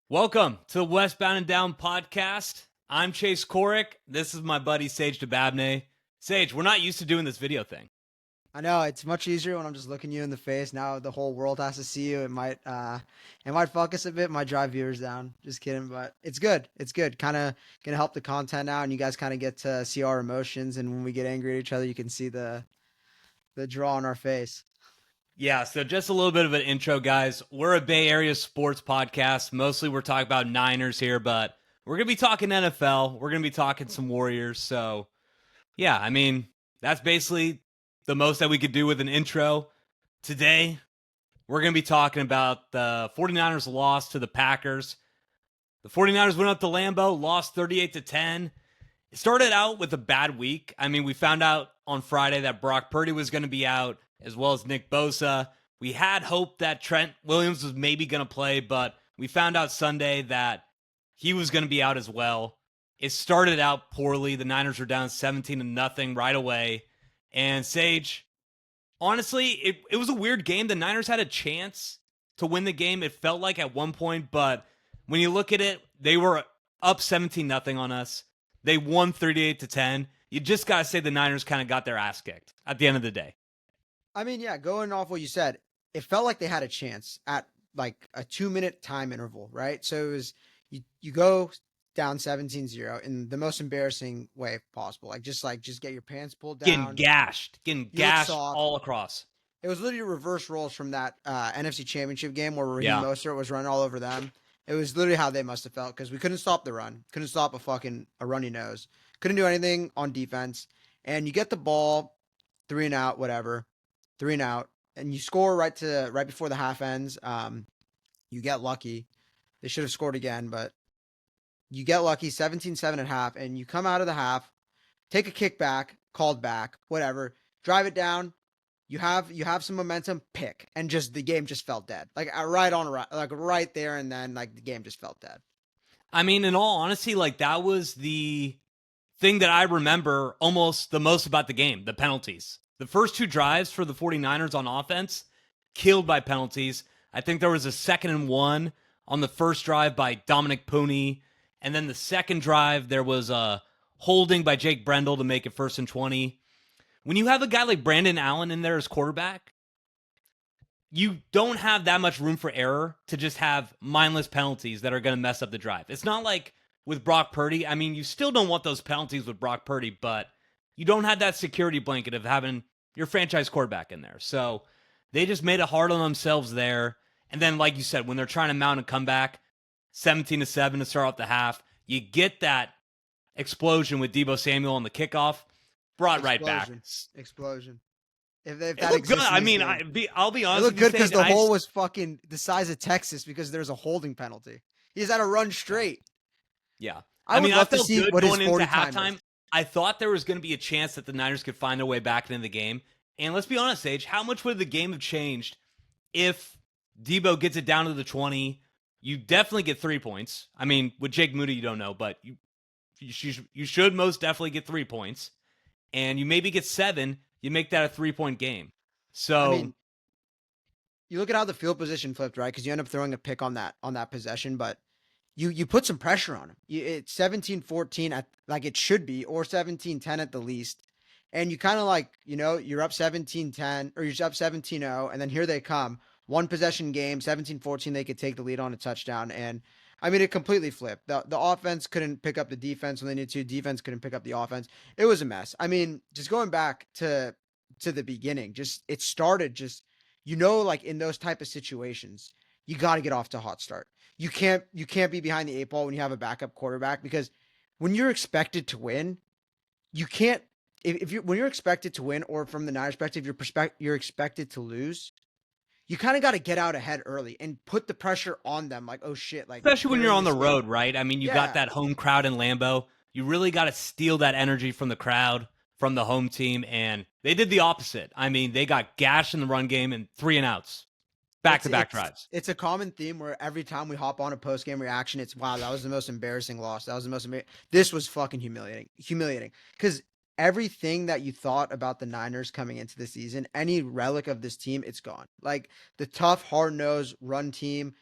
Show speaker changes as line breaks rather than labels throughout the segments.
Welcome to the Westbound and Down podcast. I'm Chase Corick. This is my buddy Sage DeBabney. Sage, we're not used to doing this video thing.
I know it's much easier when I'm just looking you in the face. Now the whole world has to see you. It might focus a bit, might drive viewers down. Just kidding, but it's good. It's good. Kind of gonna help the content out, and you guys kind of get to see our emotions. And when we get angry at each other, you can see the draw on our face.
Yeah, so just a little bit of an intro, guys. We're a Bay Area sports podcast. Mostly we're talking about Niners here, but we're going to be talking NFL. We're going to be talking some Warriors. So, yeah, I mean, that's basically the most that we could do with an intro. Today, we're going to be talking about the 49ers loss to the Packers. The 49ers went up to Lambeau, lost 38-10. It started out with a bad week. I mean, we found out on Friday that Brock Purdy was going to be out, as well as Nick Bosa. We had hope that Trent Williams was maybe going to play, but we found out Sunday that he was going to be out as well. It started out poorly. The Niners were down 17-0 right away. And Sage, honestly, it was a weird game. The Niners had a chance to win the game, it felt like at one point, but when you look at it, they were up 17-0 on us. They won 38-10. You just got to say the Niners kind of got their ass kicked at the end of the day.
I mean, yeah, going off what you said, it felt like they had a chance at like a 2-minute time interval, right? So it was you go down 17-0 in the most embarrassing way possible. Like just get your pants pulled down.
Getting
You look
gashed
soft.
all across.
It was literally reverse roles from that NFC Championship game where Raheem
Yeah.
Mostert was running all over them. It was literally how they must have felt because we couldn't stop the run, couldn't stop a runny nose, couldn't do anything on defense. And you get the ball, 3-and-out, whatever, 3-and-out, and you score right before the half ends. You get lucky. They should have scored again, but you get lucky, 17-7 at half, and you come out of the half, take a kickback, called back, whatever, drive it down. You have some momentum, pick, and just the game just felt dead. Like right there, and then like the game just felt dead.
I mean, in all honesty, like that was the thing that I remember almost the most about the game, the penalties. The first two drives for the 49ers on offense, killed by penalties. I think there was a 2nd-and-1 on the first drive by Dominic Pooney. And then the second drive, there was a holding by Jake Brendel to make it 1st-and-20. When you have a guy like Brandon Allen in there as quarterback, you don't have that much room for error to just have mindless penalties that are going to mess up the drive. It's not like with Brock Purdy. I mean, you still don't want those penalties with Brock Purdy, but you don't have that security blanket of having your franchise quarterback in there. So they just made it hard on themselves there. And then, like you said, when they're trying to mount a comeback, 17-7 to start off the half, you get that explosion with Deebo Samuel on the kickoff, brought right back.
Explosion. If
It
that
looked good.
exists,
I mean, I'll be honest.
it looked
with you,
good because
Sage,
the hole was fucking the size of Texas because there's a holding penalty. He's had to run straight.
Yeah.
I
mean,
would
I
love to
felt
see
good
what his
going into
40
halftime. I thought there was going to be a chance that the Niners could find their way back into the game. And let's be honest, Sage, how much would the game have changed if Debo gets it down to the 20? You definitely get 3 points. I mean, with Jake Moody, you don't know, but you should most definitely get 3 points. And you maybe get 7. You make that a 3-point game. So,
I mean, you look at how the field position flipped, right? Because you end up throwing a pick on that possession, but you put some pressure on him. It's 17-14 at like it should be, or 17-10 at the least. And you kind of like, you're up 17-10 or you're up 17-0, and then here they come. One possession game, 17-14, they could take the lead on a touchdown. And I mean, it completely flipped. The offense couldn't pick up the defense when they needed to. Defense couldn't pick up the offense. It was a mess. I mean, just going back to the beginning, just it started just like in those type of situations, you got to get off to a hot start. You can't be behind the 8 ball when you have a backup quarterback because when you're expected to win, you can't if you when you're expected to win, or from the Niners perspective, you're expected to lose. You kind of got to get out ahead early and put the pressure on them. Like, oh shit, like
especially when
they're
you're
in
on the
this game.
road, right? I mean, you got
Yeah,
that home crowd in Lambeau. You really got to steal that energy from the crowd, from the home team, and they did the opposite. I mean, they got gashed in the run game and 3-and-outs, back-to-back drives.
it's a common theme where every time we hop on a post game reaction, it's wow, that was the most embarrassing loss. That was the most This was fucking humiliating. Because everything that you thought about the Niners coming into the season, any relic of this team, it's gone. Like the tough, hard nosed run team,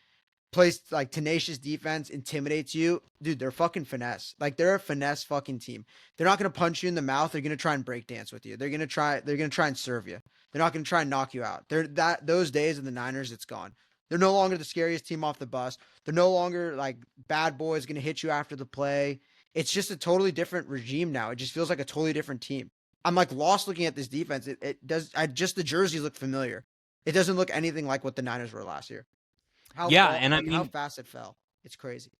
plays like tenacious defense, intimidates you, dude, they're fucking finesse. Like they're a finesse fucking team. They're not gonna punch you in the mouth. They're gonna try and break dance with you. They're gonna try and serve you. They're not gonna try and knock you out. Those days of the Niners, it's gone. They're no longer the scariest team off the bus. They're no longer like bad boys gonna hit you after the play. It's just a totally different regime now. It just feels like a totally different team. I'm like lost looking at this defense. It does. Just the jerseys look familiar. It doesn't look anything like what the Niners were last year.
Yeah, and I mean,
how fast it fell. It's crazy.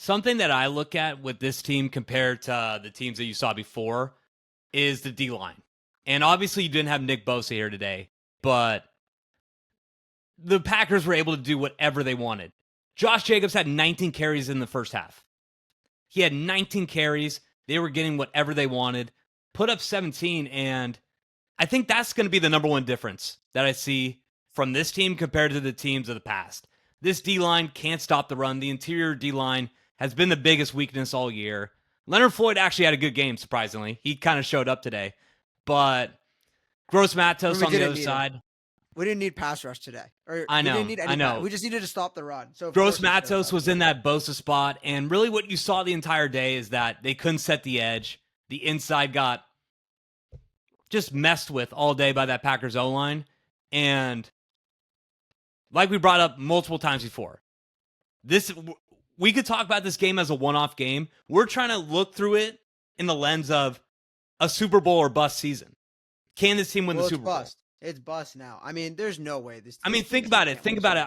something that I look at with this team compared to the teams that you saw before is the D-line. And obviously you didn't have Nick Bosa here today, but the Packers were able to do whatever they wanted. Josh Jacobs had 19 carries in the first half. He had 19 carries. They were getting whatever they wanted, put up 17, and I think that's going to be the number one difference that I see from this team compared to the teams of the past. This D-line can't stop the run. The interior D-line has been the biggest weakness all year. Leonard Floyd actually had a good game, surprisingly. He kind of showed up today. But Gross Matos on the other side.
We didn't need pass rush today.
I know.
We just needed to stop the run. So
Gross Matos was in that Bosa spot. And really what you saw the entire day is that they couldn't set the edge. The inside got just messed with all day by that Packers O-line. And like we brought up multiple times before, we could talk about this game as a one-off game. We're trying to look through it in the lens of a Super Bowl or bust season. Can this team win the Super Bowl?
It's bust now. I mean, there's no way this team.
I mean, think about it.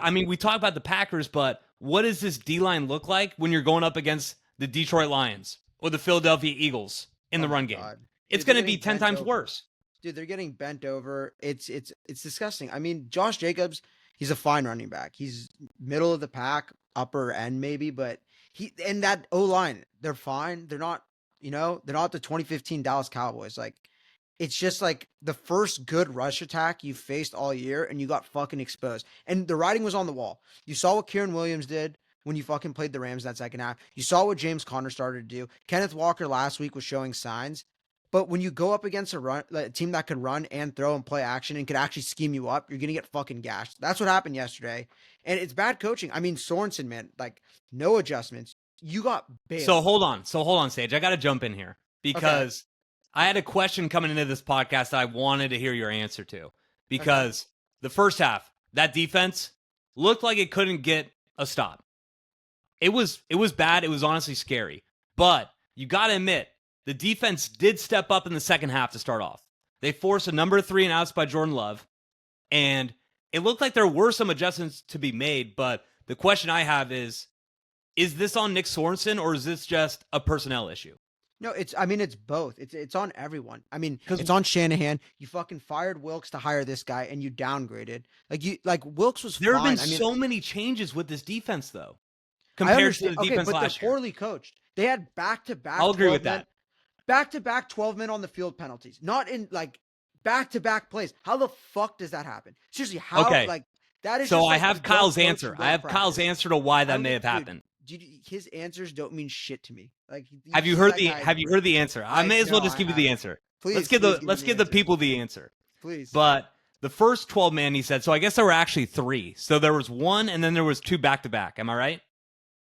I mean, we talk about the Packers, but what does this D-line look like when you're going up against the Detroit Lions or the Philadelphia Eagles in the run game? It's going to be 10 times worse.
Dude, they're getting bent over. It's disgusting. I mean, Josh Jacobs, he's a fine running back. He's middle of the pack, upper end maybe, but and that O-line, they're fine. They're not, they're not the 2015 Dallas Cowboys. Like, it's just like the first good rush attack you faced all year and you got fucking exposed. And the writing was on the wall. You saw what Kieran Williams did when you fucking played the Rams that second half. You saw what James Conner started to do. Kenneth Walker last week was showing signs. But when you go up against a team that could run and throw and play action and could actually scheme you up, you're going to get fucking gashed. That's what happened yesterday. And it's bad coaching. I mean, Sorensen, man, like no adjustments. You got bailed.
So hold on, Sage. I got to jump in here because I had a question coming into this podcast that I wanted to hear your answer to. Because the first half, that defense looked like it couldn't get a stop. It was bad. It was honestly scary. But you got to admit, the defense did step up in the second half to start off. They forced a number of 3 and outs by Jordan Love. And it looked like there were some adjustments to be made. But the question I have is this on Nick Sorensen or is this just a personnel issue?
No, it's both. It's on everyone. I mean, it's on Shanahan. You fucking fired Wilkes to hire this guy and you downgraded. Wilkes was
There
fine.
have been so many changes with this defense, though, compared to the defense
but
last
they're poorly coached. They had back-to-back.
I'll agree with that.
Back-to-back 12 men on the field penalties. Not in, back-to-back plays. How the fuck does that happen? Seriously, how?
Okay.
That is
so
just,
I have Kyle's answer.
I have
Kyle's answer to why that may have happened.
His answers don't mean shit to me.
Have you heard the answer? I may as well just give you the answer.
Please,
let's give the people the answer.
Please.
But the first 12 man, he said, so I guess there were actually 3. So there was 1 and then there was 2 back-to-back. Am I right?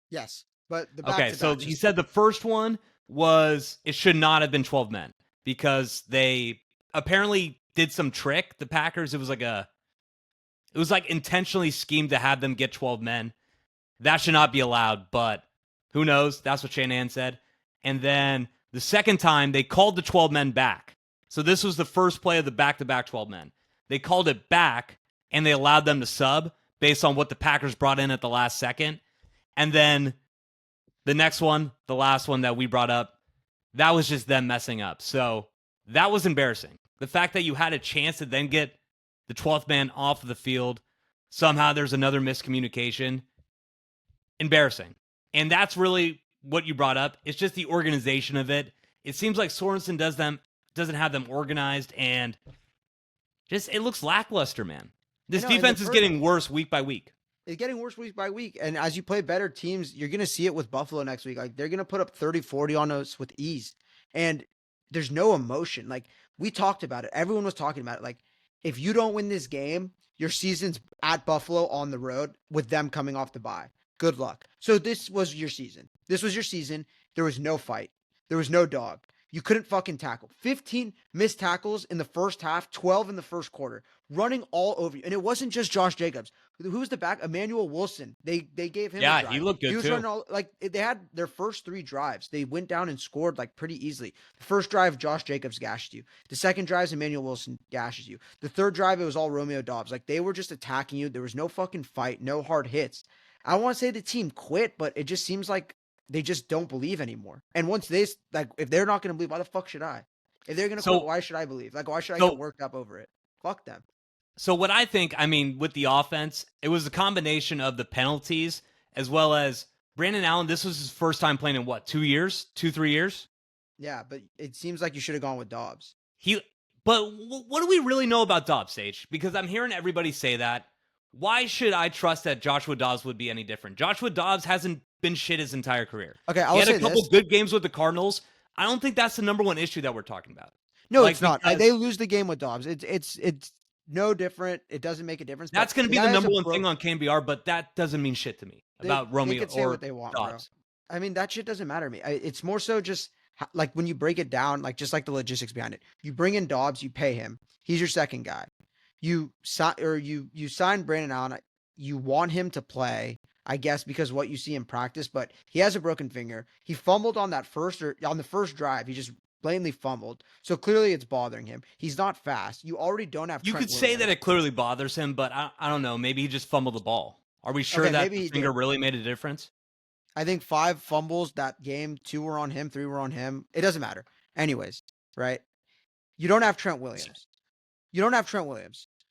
Yes. But the
okay, so he said the first one was it should not have been 12 men because they apparently did some trick. The Packers, it was like intentionally schemed to have them get 12 men. That should not be allowed, but who knows? That's what Shanahan said. And then the second time, they called the 12 men back. So this was the first play of the back-to-back 12 men. They called it back, and they allowed them to sub based on what the Packers brought in at the last second. And then the next one, the last one that we brought up, that was just them messing up. So that was embarrassing. The fact that you had a chance to then get the 12th man off of the field, somehow there's another miscommunication. Embarrassing. And that's really what you brought up. It's just the organization of it. It seems like Sorensen doesn't have them organized, and just it looks lackluster, man. This defense is getting worse week by week.
It's getting worse week by week. And as you play better teams, you're going to see it with Buffalo next week. They're going to put up 30, 40 on us with ease. And there's no emotion. We talked about it. Everyone was talking about it. If you don't win this game, your season's at Buffalo on the road with them coming off the bye. Good luck. So this was your season. This was your season. There was no fight. There was no dog. You couldn't fucking tackle. 15 missed tackles in the first half, 12 in the first quarter, running all over you. And it wasn't just Josh Jacobs. Who was the back? Emmanuel Wilson. They gave him a
Yeah,
drive.
he looked good
was
too.
running all like they had their first 3 drives. They went down and scored like pretty easily. The first drive, Josh Jacobs gashed you. The second drive, Emmanuel Wilson gashes you. The third drive, it was all Romeo Doubs. Like they were just attacking you. There was no fucking fight, no hard hits. I don't want to say the team quit, but it just seems like they just don't believe anymore. And once they like, if they're not going to believe, why the fuck should I? If they're going to quit, why should I believe? Like, why should I get worked up over it? Fuck them.
So what I think, I mean, with the offense, it was a combination of the penalties as well as Brandon Allen. This was his first time playing in what, 2 years, 3 years?
Yeah, but it seems like you should have gone with Dobbs.
But what do we really know about Dobbs, Sage? Because I'm hearing everybody say that. Why should I trust that Joshua Dobbs would be any different? Joshua Dobbs hasn't been shit his entire career.
Okay,
he had a couple good games with the Cardinals. I don't think that's the number one issue that we're talking about.
No, it's not. They lose the game with Dobbs. It's no different. It doesn't make a difference.
That's going to be the number one thing on KNBR, but that doesn't mean shit to me about Romeo
they can say
or
what they want,
Dobbs.
Bro. I mean, that shit doesn't matter to me. It's more so just like when you break it down, like just like the logistics behind it. You bring in Dobbs, you pay him. He's your second guy. You sign Brandon Allen. You want him to play, I guess, because what you see in practice, but he has a broken finger. He fumbled on the first drive. He just blatantly fumbled. So clearly it's bothering him. He's not fast. You already don't have
You could say that it clearly bothers him, but I don't know. Maybe he just fumbled the ball. Are we sure that the finger really made a difference?
I think 5 fumbles that game. 2 were on him. 3 were on him. It doesn't matter. Anyways, right? You don't have Trent Williams.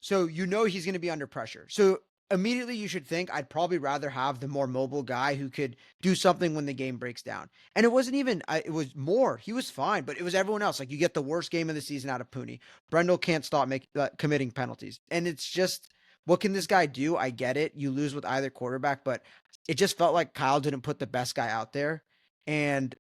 So you know he's going to be under pressure. So immediately you should think I'd probably rather have the more mobile guy who could do something when the game breaks down. And it wasn't even, it was more. He was fine, but it was everyone else. Like you get the worst game of the season out of Pooney. Brendel can't stop committing penalties. And it's just, what can this guy do? I get it. You lose with either quarterback, but it just felt like Kyle didn't put the best guy out there. And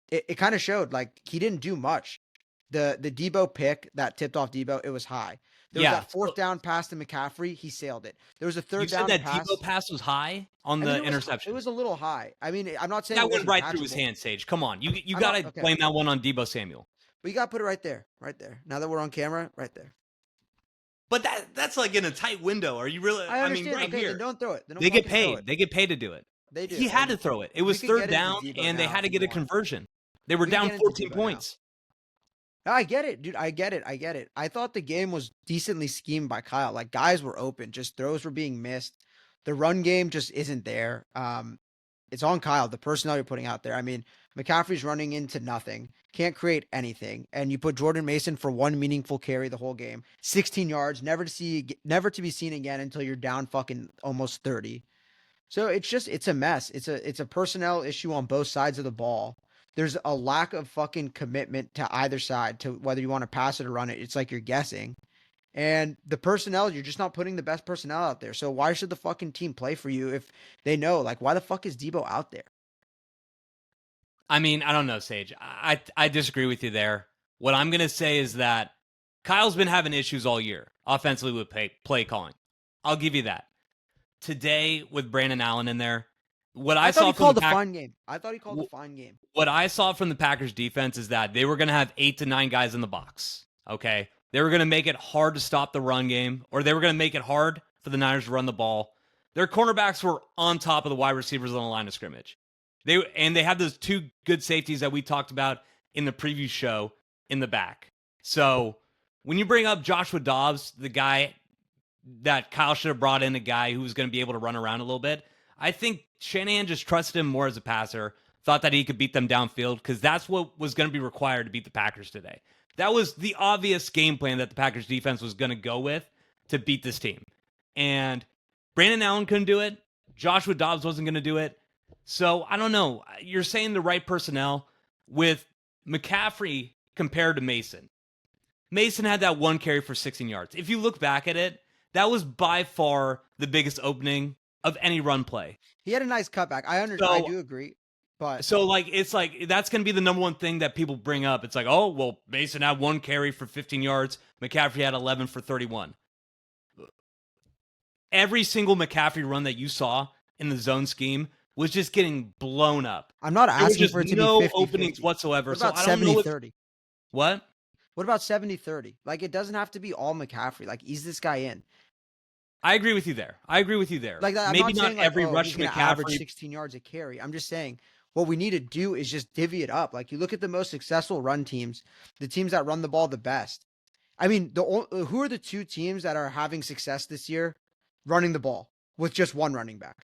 it kind of showed like he didn't do much. The Debo pick that tipped off Debo, it was high. There was that 4th down pass to McCaffrey. He sailed it. There was a 3rd down
pass. You said that
pass.
Debo pass was high on the interception.
It was a little high. I mean, I'm not saying
that went right through his hand, Sage. Come on. You got to blame that one on Debo Samuel.
But you got to put it right there. Right there. Now that we're on camera, right there.
But that's like in a tight window. Are you really?
I
mean, right here.
Then don't throw it.
They get paid. They get paid to do it.
They do.
He had to throw it. It was 3rd down, and they had to get a conversion. They were down 14 points.
I get it, dude. I get it. I thought the game was decently schemed by Kyle. Like guys were open, just throws were being missed. The run game just isn't there. It's on Kyle, the personnel you're putting out there. I mean, McCaffrey's running into nothing, can't create anything, and you put Jordan Mason for 1 meaningful carry the whole game, 16 yards, never to be seen again until you're down fucking almost 30. So it's a mess. It's a personnel issue on both sides of the ball. There's a lack of fucking commitment to either side to whether you want to pass it or run it. It's like you're guessing. And the personnel, you're just not putting the best personnel out there. So why should the fucking team play for you if they know? Like, why the fuck is Debo out there?
I mean, I don't know, Sage. I disagree with you there. What I'm going to say is that Kyle's been having issues all year offensively with play calling. I'll give you that. Today, with Brandon Allen in there, I thought he called a fine game. What I saw from the Packers defense is that they were going to have 8 to 9 guys in the box. Okay. They were going to make it hard to stop the run game, or they were going to make it hard for the Niners to run the ball. Their cornerbacks were on top of the wide receivers on the line of scrimmage. They had those 2 good safeties that we talked about in the preview show in the back. So when you bring up Joshua Dobbs, the guy that Kyle should have brought in, a guy who was going to be able to run around a little bit, I think Shanahan just trusted him more as a passer, thought that he could beat them downfield because that's what was going to be required to beat the Packers today. That was the obvious game plan that the Packers defense was going to go with to beat this team. And Brandon Allen couldn't do it. Joshua Dobbs wasn't going to do it. So I don't know. You're saying the right personnel with McCaffrey compared to Mason. Mason had that 1 carry for 16 yards. If you look back at it, that was by far the biggest opening of any run play.
He had a nice cutback. I do agree. But
so it's like that's going to be the number one thing that people bring up. It's like, oh, well, Mason had 1 carry for 15 yards. McCaffrey had 11 for 31. Every single McCaffrey run that you saw in the zone scheme was just getting blown up.
I'm not
There were
asking
just
for it to be
no
50-50.
openings whatsoever.
What
So
about
I don't know if
70-30?
what.
What about 70-30? Like, it doesn't have to be all McCaffrey. Like, ease this guy in.
I agree with you there.
Like, I'm
Maybe
not
not
saying like,
every
oh,
rush
he's
to
gonna average
McCaffrey.
16 yards a carry. I'm just saying what we need to do is just divvy it up. Like, you look at the most successful run teams, the teams that run the ball the best. I mean, who are the two teams that are having success this year running the ball with just one running back?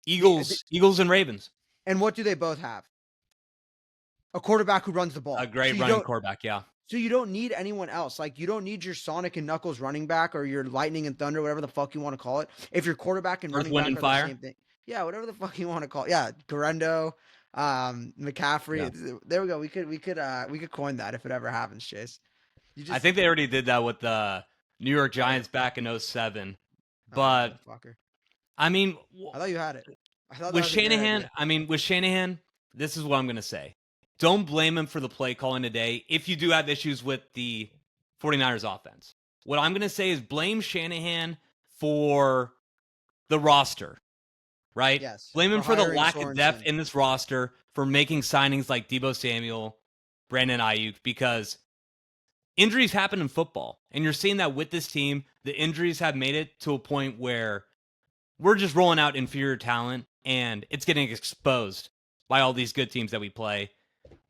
Eagles and Ravens.
And what do they both have? A quarterback who runs the
A
ball.
great running quarterback, yeah.
So you don't need anyone else. Like, you don't need your Sonic and Knuckles running back or your Lightning and Thunder, whatever the fuck you want to call it. If your quarterback and
Earth,
running
Wind,
back
and
are
Fire.
the same thing. Yeah, whatever the fuck you want to call it. Yeah, Garendo, McCaffrey.
Yeah.
There we go. We could coin that if it ever happens, Chase.
I think they already did that with the New York Giants back in 07. But I mean,
I thought you had it. I thought
with Shanahan, this is what I'm going to say. Don't blame him for the play calling today if you do have issues with the 49ers offense. What I'm going to say is blame Shanahan for the roster, right?
Yes.
Blame him for the lack
Sorensen.
of depth in this roster, for making signings like Deebo Samuel, Brandon Ayuk, because injuries happen in football. And you're seeing that with this team. The injuries have made it to a point where we're just rolling out inferior talent, and it's getting exposed by all these good teams that we play.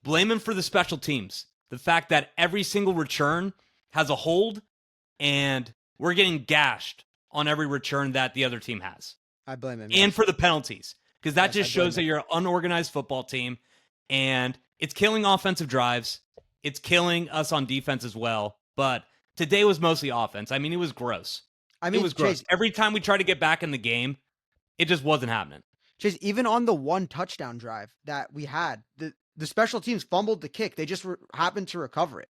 Blame him for the special teams. The fact that every single return has a hold, and we're getting gashed on every return that the other team has.
I blame him.
And for the penalties, because that just shows that
him.
you're an unorganized football team, and it's killing offensive drives. It's killing us on defense as well. But today was mostly offense. I mean, it was gross. It was gross.
Chase,
every time we tried to get back in the game, it just wasn't happening.
Chase, even on the one touchdown drive that we had, the special teams fumbled the kick. They just happened to recover it.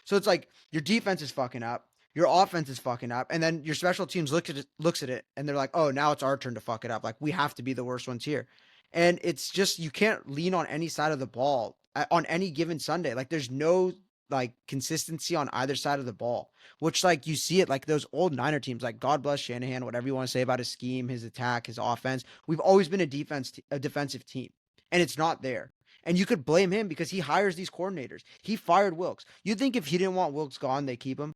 So it's like your defense is fucking up, your offense is fucking up, and then your special teams looks at it, and they're like, oh, now it's our turn to fuck it up. Like, we have to be the worst ones here. And it's just, you can't lean on any side of the ball on any given Sunday. Like, there's no like consistency on either side of the ball, which like you see it like those old Niner teams, like God bless Shanahan, whatever you want to say about his scheme, his attack, his offense. We've always been a defensive team, and it's not there. And you could blame him because he hires these coordinators. He fired Wilkes. You think if he didn't want Wilkes gone, they keep him?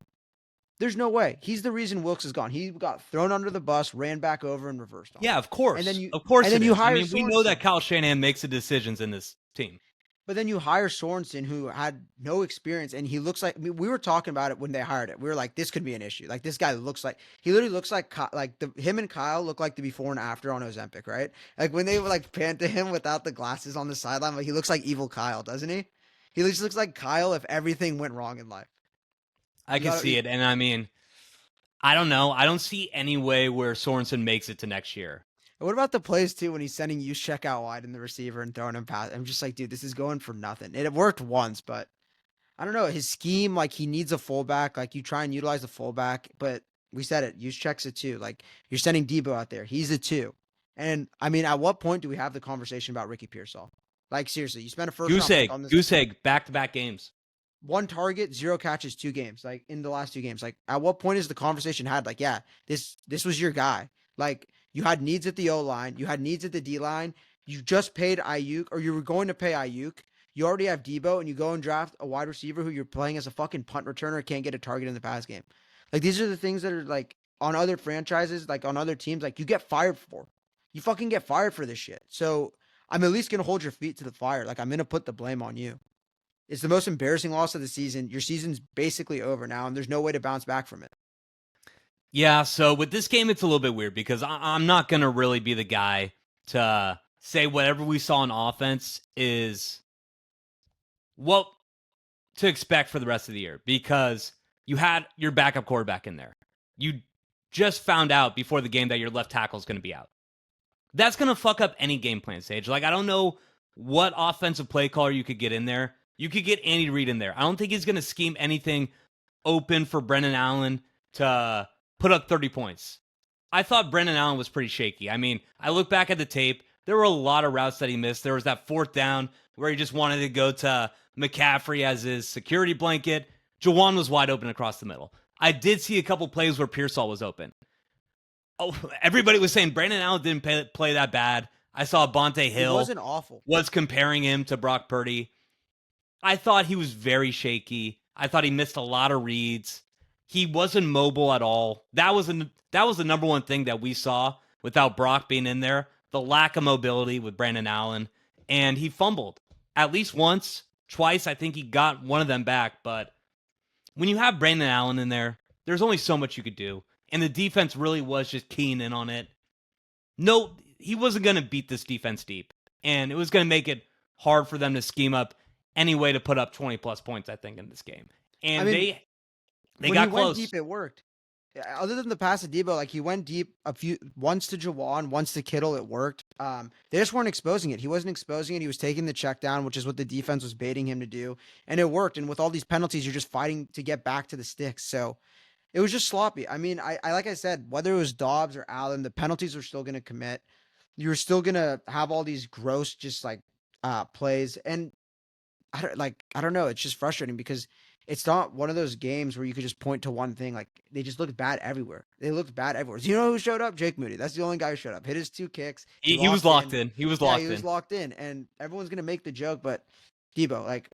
There's no way. He's the reason Wilkes is gone. He got thrown under the bus, ran back over, and reversed on him.
Yeah, of course.
And then you,
of course,
and then you hire.
I mean, we know that Kyle Shanahan makes the decisions in this team.
But then you hire Sorensen, who had no experience, and he looks like, I mean, we were talking about it when they hired it. We were like, this could be an issue. Like, this guy looks like, he literally looks like him and Kyle look like the before and after on Ozempic, right? Like when they like pan to him without the glasses on the sideline, like he looks like evil Kyle, doesn't he? He just looks like Kyle if everything went wrong in life.
I can see it, and I mean, I don't know. I don't see any way where Sorensen makes it to next year.
What about the plays too when he's sending you check out wide in the receiver and throwing him pass? I'm just like, dude, this is going for nothing. It worked once, but I don't know. His scheme, like he needs a fullback. Like you try and utilize the fullback, but we said it. Use checks a 2. Like you're sending Deebo out there. He's a 2. And I mean, at what point do we have the conversation about Ricky Pearsall? Like seriously, you spent a first
goose egg, on this. Goose egg, back-to-back games.
1 target, 0 catches, 2 games. Like in the last 2 games. Like at what point is the conversation had? Like, yeah, this was your guy. Like you had needs at the O-line. You had needs at the D-line. You just paid Ayuk, or you were going to pay Ayuk. You already have Deebo, and you go and draft a wide receiver who you're playing as a fucking punt returner, can't get a target in the pass game. Like, these are the things that are, like, on other franchises, like, on other teams, like, you get fired for. You fucking get fired for this shit. So, I'm at least going to hold your feet to the fire. Like, I'm going to put the blame on you. It's the most embarrassing loss of the season. Your season's basically over now, and there's no way to bounce back from it.
Yeah, so with this game, it's a little bit weird because I'm not going to really be the guy to say whatever we saw on offense is what to expect for the rest of the year because you had your backup quarterback in there. You just found out before the game that your left tackle is going to be out. That's going to fuck up any game plan stage. Like, I don't know what offensive play caller you could get in there. You could get Andy Reid in there. I don't think he's going to scheme anything open for Brendan Allen to put up 30 points. I thought Brendan Allen was pretty shaky. I mean, I look back at the tape. There were a lot of routes that he missed. There was that 4th down where he just wanted to go to McCaffrey as his security blanket. Jawan was wide open across the middle. I did see a couple plays where Pearsall was open. Oh, everybody was saying Brandon Allen didn't play that bad. I saw Bonte
He
Hill
wasn't awful.
was comparing him to Brock Purdy. I thought he was very shaky. I thought he missed a lot of reads. He wasn't mobile at all. That was the number one thing that we saw without Brock being in there. The lack of mobility with Brandon Allen. And he fumbled at least once, twice. I think he got one of them back. But when you have Brandon Allen in there, there's only so much you could do. And the defense really was just keying in on it. No, he wasn't going to beat this defense deep. And it was going to make it hard for them to scheme up any way to put up 20 plus points, I think, in this game. And
I mean,
they
when
got
he
close.
went deep, it worked. Other than the pass to Debo, like he went deep once to Jawan, once to Kittle, it worked. They just weren't exposing it. He wasn't exposing it. He was taking the check down, which is what the defense was baiting him to do, and it worked. And with all these penalties, you're just fighting to get back to the sticks. So it was just sloppy. I mean, I like I said, whether it was Dobbs or Allen, the penalties were still going to commit. You were still going to have all these gross, just like plays, and I don't know. It's just frustrating because it's not one of those games where you could just point to one thing. Like they just looked bad everywhere. They looked bad everywhere. Do you know who showed up? Jake Moody. That's the only guy who showed up. Hit his 2 kicks.
He was locked in. He was locked in.
He was locked in, and everyone's gonna make the joke. But Debo, like,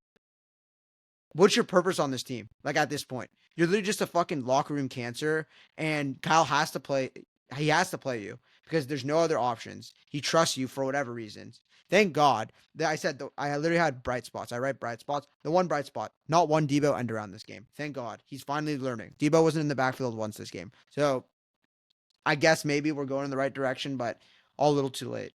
what's your purpose on this team? Like at this point, you're literally just a fucking locker room cancer, and Kyle has to play. He has to play you because there's no other options. He trusts you for whatever reasons. Thank God that I said I literally had bright spots. I write bright spots. The one bright spot, not one Debo end around this game. Thank God he's finally learning. Debo wasn't in the backfield once this game, so I guess maybe we're going in the right direction, but all a little too late.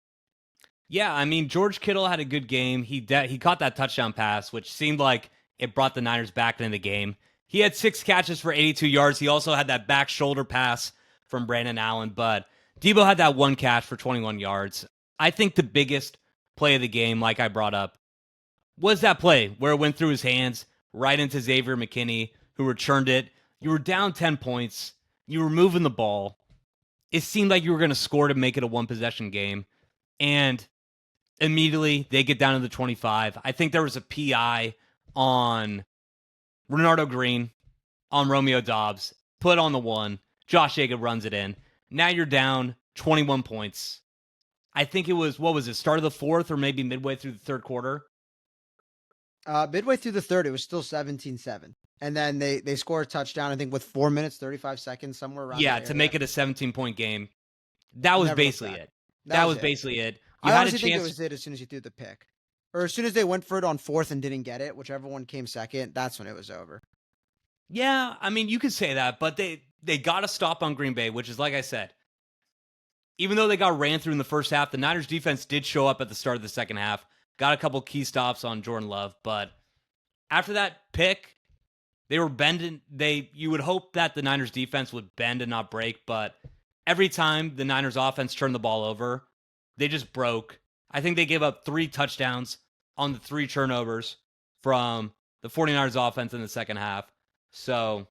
Yeah, I mean, George Kittle had a good game. He caught that touchdown pass, which seemed like it brought the Niners back into the game. He had 6 catches for 82 yards. He also had that back shoulder pass from Brandon Allen, but Debo had that 1 catch for 21 yards. I think the biggest play of the game, like I brought up, was that play where it went through his hands right into Xavier McKinney, who returned it. You were down 10 points. You were moving the ball. It seemed like you were going to score to make it a 1-possession game. And immediately they get down to the 25. I think there was a PI on Renardo Green, on Romeo Dobbs, put on the 1. Josh Jacobs runs it in. Now you're down 21 points. I think it was, what was it, start of the 4th or maybe midway through the 3rd quarter?
Midway through the 3rd, it was still 17-7. And then they score a touchdown, I think, with 4 minutes, 35 seconds, somewhere around
Yeah, to make it a 17-point game. That was basically it. That was basically it.
I honestly think it was it as soon as you threw the pick. Or as soon as they went for it on 4th and didn't get it, whichever one came second, that's when it was over.
Yeah, I mean, you could say that, but they got a stop on Green Bay, which is, like I said, even though they got ran through in the first half, the Niners defense did show up at the start of the second half, got a couple key stops on Jordan Love, but after that pick, they were bending. You would hope that the Niners defense would bend and not break, but every time the Niners offense turned the ball over, they just broke. I think they gave up 3 touchdowns on the 3 turnovers from the 49ers offense in the second half. So,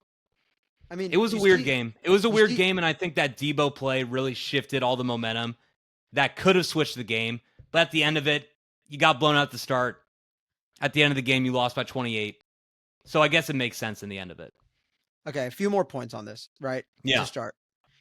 I mean,
it was a weird game. It was a weird game, and I think that Debo play really shifted all the momentum that could have switched the game. But at the end of it, you got blown out at the start. At the end of the game, you lost by 28. So I guess it makes sense in the end of it.
Okay, a few more points on this, right?
Yeah.
To start.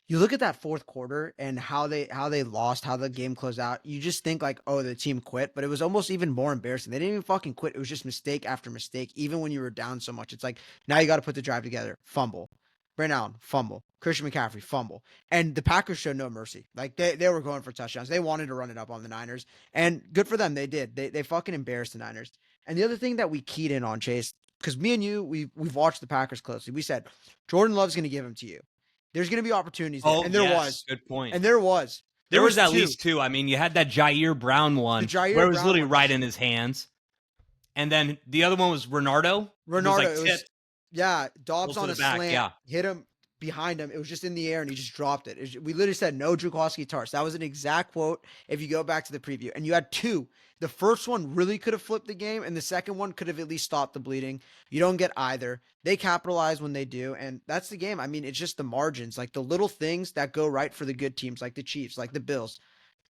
You look at that 4th quarter and how they lost, how the game closed out. You just think like, oh, the team quit, but it was almost even more embarrassing. They didn't even fucking quit. It was just mistake after mistake, even when you were down so much. It's like, now you got to put the drive together. Fumble. Brandon Allen, fumble. Christian McCaffrey, fumble. And the Packers showed no mercy. Like they were going for touchdowns. They wanted to run it up on the Niners. And good for them. They did. They fucking embarrassed the Niners. And the other thing that we keyed in on, Chase, because me and you, we've watched the Packers closely. We said, Jordan Love's going to give him to you. There's going to be opportunities there. And there was.
Good point.
And there was.
There was at least 2. I mean, you had that Jair Brown one where it was literally right in his hands. And then the other one was Renardo.
Yeah, Dobbs on a slant, hit him behind him. It was just in the air, and he just dropped it. We literally said, no Drukowski Tarts. That was an exact quote if you go back to the preview. And you had 2. The first one really could have flipped the game, and the second one could have at least stopped the bleeding. You don't get either. They capitalize when they do, and that's the game. I mean, it's just the margins, like the little things that go right for the good teams, like the Chiefs, like the Bills.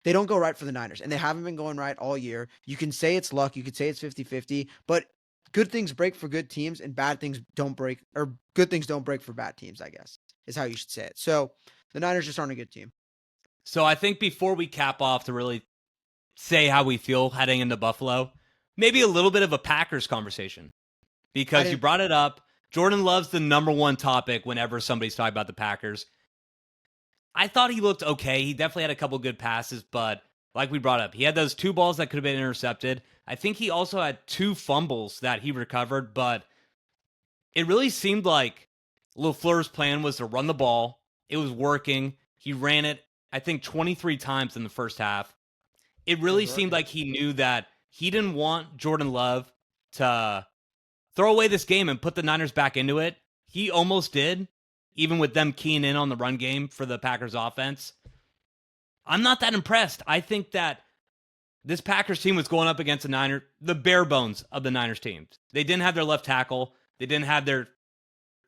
They don't go right for the Niners, and they haven't been going right all year. You can say it's luck. You could say it's 50-50, but good things break for good teams, and bad things don't break, or good things don't break for bad teams, I guess, is how you should say it. So The Niners just aren't a good team.
So I think before we cap off to really say how we feel heading into Buffalo, maybe a little bit of a Packers conversation because you brought it up. Jordan Love's the number one topic whenever somebody's talking about the Packers. I thought he looked okay. He definitely had a couple good passes, but like we brought up, he had those 2 balls that could have been intercepted. I think he also had 2 fumbles that he recovered, but it really seemed like LaFleur's plan was to run the ball. It was working. He ran it, I think, 23 times in the first half. It really seemed like he knew that he didn't want Jordan Love to throw away this game and put the Niners back into it. He almost did, even with them keying in on the run game for the Packers offense. I'm not that impressed. I think that this Packers team was going up against the bare bones of the Niners team. They didn't have their left tackle. They didn't have their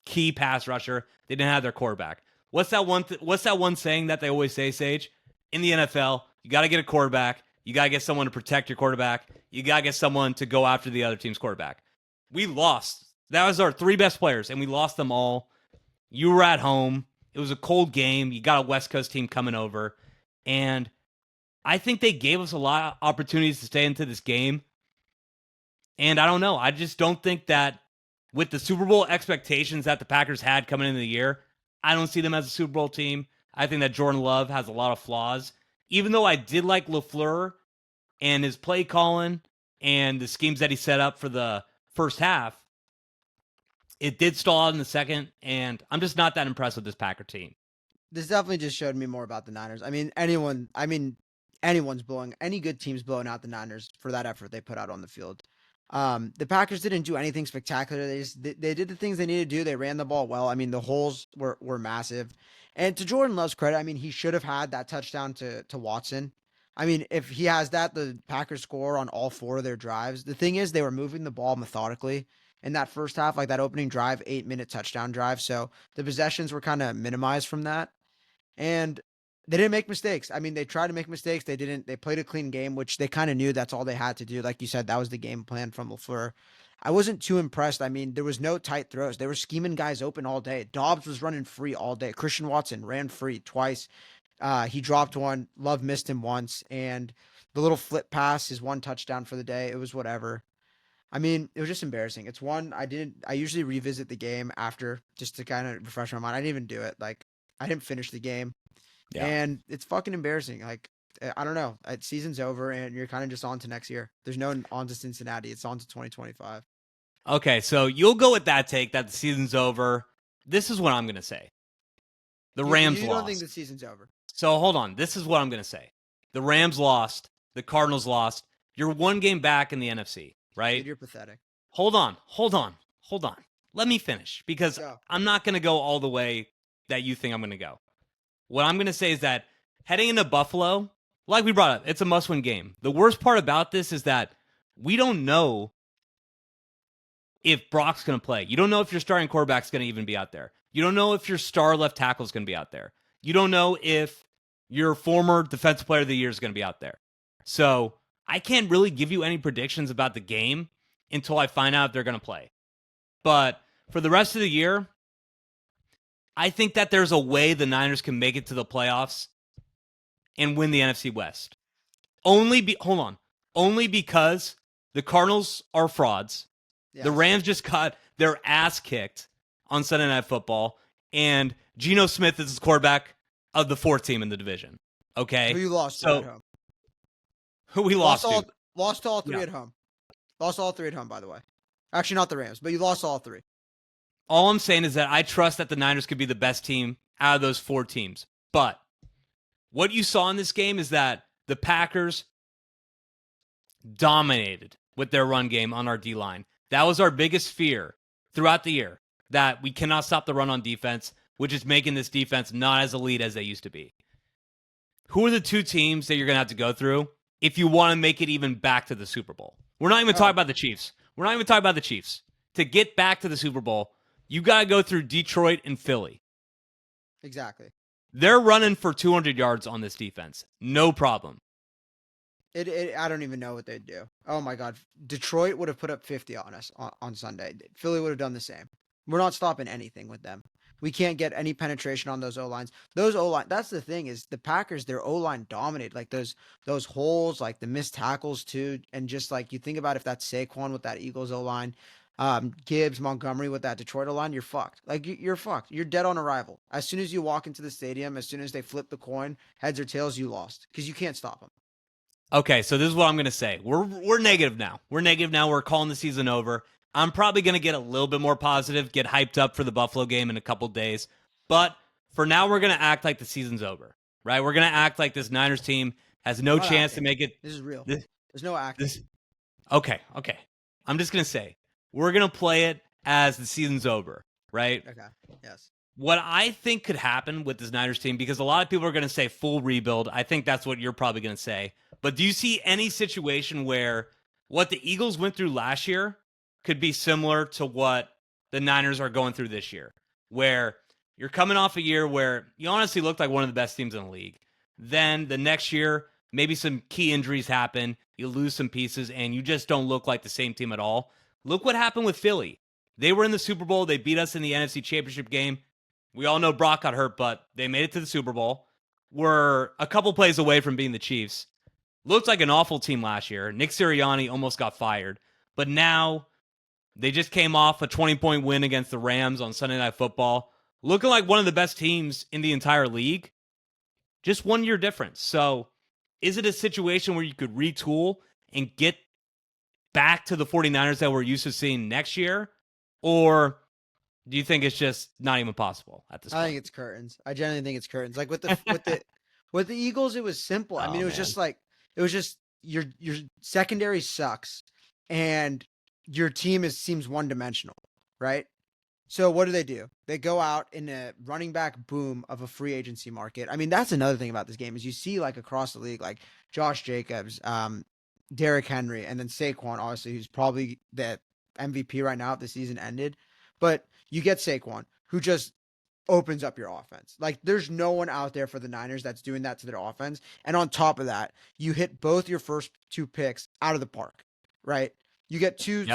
key pass rusher. They didn't have their quarterback. What's that one saying that they always say, Sage? In the NFL, you got to get a quarterback. You got to get someone to protect your quarterback. You got to get someone to go after the other team's quarterback. We lost. That was our 3 best players, and we lost them all. You were at home. It was a cold game. You got a West Coast team coming over. And I think they gave us a lot of opportunities to stay into this game. And I don't know. I just don't think that with the Super Bowl expectations that the Packers had coming into the year, I don't see them as a Super Bowl team. I think that Jordan Love has a lot of flaws. Even though I did like LaFleur and his play calling and the schemes that he set up for the first half, it did stall out in the second, and I'm just not that impressed with this Packer team.
This definitely just showed me more about the Niners. Any good team's blowing out the Niners for that effort they put out on the field. The Packers didn't do anything spectacular. They did the things they needed to do. They ran the ball well. I mean, the holes were massive. And to Jordan Love's credit, I mean, he should have had that touchdown to Watson. I mean, if he has that, the Packers score on all 4 of their drives. The thing is, they were moving the ball methodically in that first half, like that opening drive, 8-minute touchdown drive. So the possessions were kind of minimized from that. And they didn't make mistakes. I mean, they tried to make mistakes. They didn't. They played a clean game, which they kind of knew that's all they had to do. Like you said, that was the game plan from LaFleur. I wasn't too impressed. I mean, there was no tight throws. They were scheming guys open all day. Dobbs was running free all day. Christian Watson ran free twice. He dropped one. Love missed him once. And the little flip pass, his 1 touchdown for the day, it was whatever. I mean, it was just embarrassing. It's one I usually revisit the game after just to kind of refresh my mind. I didn't even do it. Like, I didn't finish the game. Yeah. And it's fucking embarrassing. Like, I don't know. Season's over, and you're kind of just on to next year. There's no on to Cincinnati. It's on to 2025.
Okay, so you'll go with that take that the season's over. This is what I'm going to say. The Rams lost.
You don't think the season's over?
So hold on. This is what I'm going to say. The Rams lost. The Cardinals lost. You're 1 game back in the NFC, right?
Dude, you're pathetic.
Hold on. Let me finish because I'm not going to go all the way that you think I'm going to go. What I'm going to say is that heading into Buffalo, like we brought up, it's a must-win game. The worst part about this is that we don't know if Brock's going to play. You don't know if your starting quarterback's going to even be out there. You don't know if your star left tackle is going to be out there. You don't know if your former defensive player of the year is going to be out there. So I can't really give you any predictions about the game until I find out if they're going to play. But for the rest of the year, I think that there's a way the Niners can make it to the playoffs and win the NFC West. Only because the Cardinals are frauds. Yes. The Rams just got their ass kicked on Sunday Night Football, and Geno Smith is the quarterback of the 4th team in the division. Okay?
Who you lost to at home.
Who we lost to.
Lost all 3 at home. Lost all 3 at home, by the way. Actually, not the Rams, but you lost all 3.
All I'm saying is that I trust that the Niners could be the best team out of those 4 teams. But what you saw in this game is that the Packers dominated with their run game on our D-line. That was our biggest fear throughout the year, that we cannot stop the run on defense, which is making this defense not as elite as they used to be. Who are the 2 teams that you're going to have to go through if you want to make it even back to the Super Bowl? We're not even talking about the Chiefs. To get back to the Super Bowl, you got to go through Detroit and Philly.
Exactly.
They're running for 200 yards on this defense. No problem.
I don't even know what they'd do. Oh, my God. Detroit would have put up 50 on us on Sunday. Philly would have done the same. We're not stopping anything with them. We can't get any penetration on those O-lines. Those O-line, that's the thing is the Packers, their O-line dominated. Like those holes, like the missed tackles too. And just like you think about if that's Saquon with that Eagles O-line, Gibbs, Montgomery with that Detroit O-line, you're fucked. Like you're fucked. You're dead on arrival. As soon as you walk into the stadium, as soon as they flip the coin, heads or tails, you lost because you can't stop them.
Okay, so this is what I'm going to say. We're negative now. We're negative now. We're calling the season over. I'm probably going to get a little bit more positive, get hyped up for the Buffalo game in a couple days. But for now, we're going to act like the season's over, right? We're going to act like this Niners team has no chance to make it.
This is real. There's no acting.
Okay. I'm just going to say, we're going to play it as the season's over, right?
Okay, yes.
What I think could happen with this Niners team, because a lot of people are going to say full rebuild. I think that's what you're probably going to say. But do you see any situation where what the Eagles went through last year could be similar to what the Niners are going through this year, where you're coming off a year where you honestly looked like one of the best teams in the league. Then the next year, maybe some key injuries happen, you lose some pieces, and you just don't look like the same team at all. Look what happened with Philly. They were in the Super Bowl. They beat us in the NFC Championship game. We all know Brock got hurt, but they made it to the Super Bowl. We're a couple plays away from being the Chiefs. Looked like an awful team last year. Nick Sirianni almost got fired. But now they just came off a 20-point win against the Rams on Sunday Night Football. Looking like one of the best teams in the entire league. Just 1 year difference. So is it a situation where you could retool and get back to the 49ers that we're used to seeing next year? Or do you think it's just not even possible at this point?
I think it's curtains. I genuinely think it's curtains. Like with the Eagles, it was simple. I mean, it was just like your secondary sucks and your team seems one-dimensional, right? So what do? They go out in a running back boom of a free agency market. I mean, that's another thing about this game is you see like across the league, like Josh Jacobs, Derrick Henry, and then Saquon, obviously, who's probably the MVP right now if the season ended. But you get Saquon, who just opens up your offense. Like there's no one out there for the Niners that's doing that to their offense. And on top of that, you hit both your first two picks out of the park, right? You get two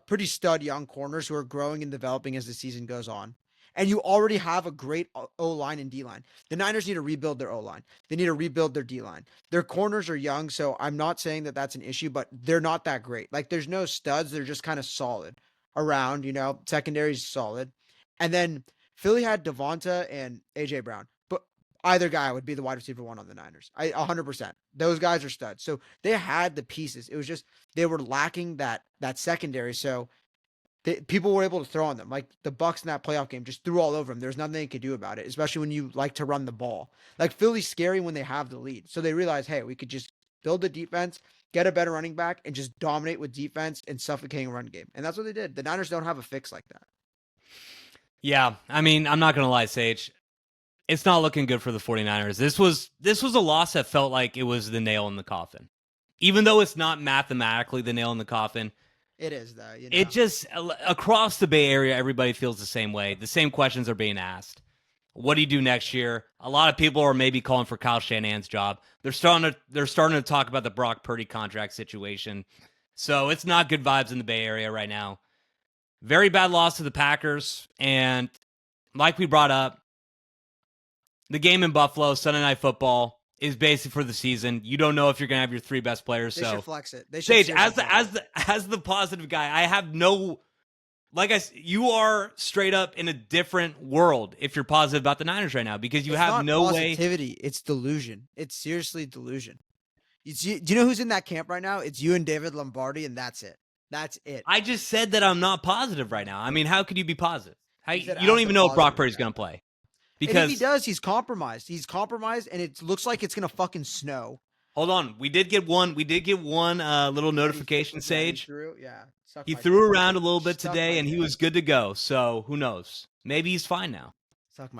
pretty stud young corners who are growing and developing as the season goes on. And you already have a great O-line and D-line. The Niners need to rebuild their O-line. They need to rebuild their D-line. Their corners are young, so I'm not saying that that's an issue, but they're not that great. Like there's no studs. They're just kind of solid around, secondary's solid. And then Philly had Devonta and A.J. Brown, but either guy would be the wide receiver one on the Niners. 100%. Those guys are studs. So they had the pieces. It was just they were lacking that secondary. So people were able to throw on them. Like the Bucs in that playoff game just threw all over them. There's nothing they could do about it, especially when you like to run the ball. Like Philly's scary when they have the lead. So they realized, hey, we could just build the defense, get a better running back, and just dominate with defense and suffocating run game. And that's what they did. The Niners don't have a fix like that.
Yeah, I mean, I'm not going to lie, Sage. It's not looking good for the 49ers. This was a loss that felt like it was the nail in the coffin. Even though it's not mathematically the nail in the coffin.
It is, though.
It just, across the Bay Area, everybody feels the same way. The same questions are being asked. What do you do next year? A lot of people are maybe calling for Kyle Shanahan's job. They're starting to talk about the Brock Purdy contract situation. So it's not good vibes in the Bay Area right now. Very bad loss to the Packers. And like we brought up, the game in Buffalo, Sunday Night Football, is basic for the season. You don't know if you're going to have your three best players.
They should flex it. They
should. Sage, as the positive guy, I have no... you are straight up in a different world if you're positive about the Niners right now because you have no
positivity. It's delusion. It's seriously delusion. Do you know who's in that camp right now? It's you and David Lombardi, and that's it. That's it.
I just said that I'm not positive right now. I mean, how could you be positive? You don't even know if Brock Purdy's going to play.
Because and if he does, he's compromised. He's compromised, and it looks like it's going to fucking snow.
Hold on. We did get one little notification, Sage. He threw around a little bit today, and he was good to go. So who knows? Maybe he's fine now.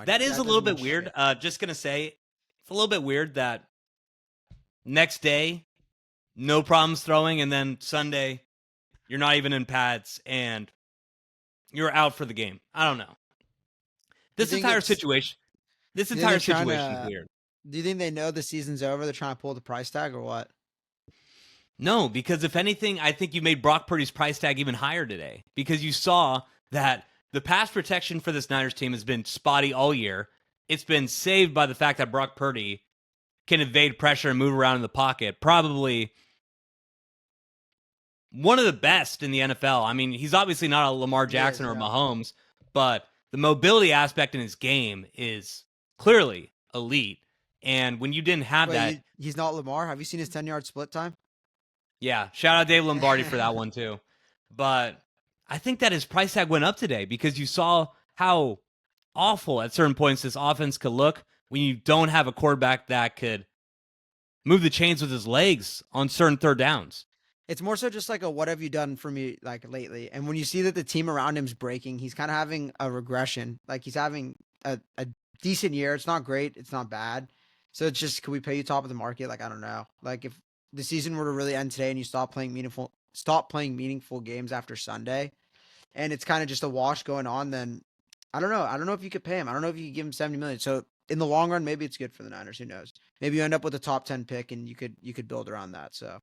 That is a little bit weird. Just going to say, it's a little bit weird that next day, no problems throwing, and then Sunday, you're not even in pads, and you're out for the game. I don't know. This entire situation is weird.
Do you think they know the season's over? They're trying to pull the price tag or what?
No, because if anything, I think you made Brock Purdy's price tag even higher today because you saw that the pass protection for this Niners team has been spotty all year. It's been saved by the fact that Brock Purdy can evade pressure and move around in the pocket. Probably one of the best in the NFL. I mean, he's obviously not a Lamar Jackson or a Mahomes, but the mobility aspect in his game is clearly elite. And when you didn't have that...
He's not Lamar? Have you seen his 10-yard split time?
Yeah, shout out Dave Lombardi for that one too. But I think that his price tag went up today because you saw how awful at certain points this offense could look when you don't have a quarterback that could move the chains with his legs on certain third downs.
It's more so just like a what have you done for me like lately? And when you see that the team around him's breaking, he's kind of having a regression. Like he's having a decent year. It's not great. It's not bad. So it's just, could we pay you top of the market? Like, I don't know. Like if the season were to really end today and you stop playing meaningful games after Sunday, and it's kind of just a wash going on, then I don't know. I don't know if you could pay him. I don't know if you could give him $70 million. So in the long run, maybe it's good for the Niners. Who knows? Maybe you end up with a top 10 pick and you could build around that. So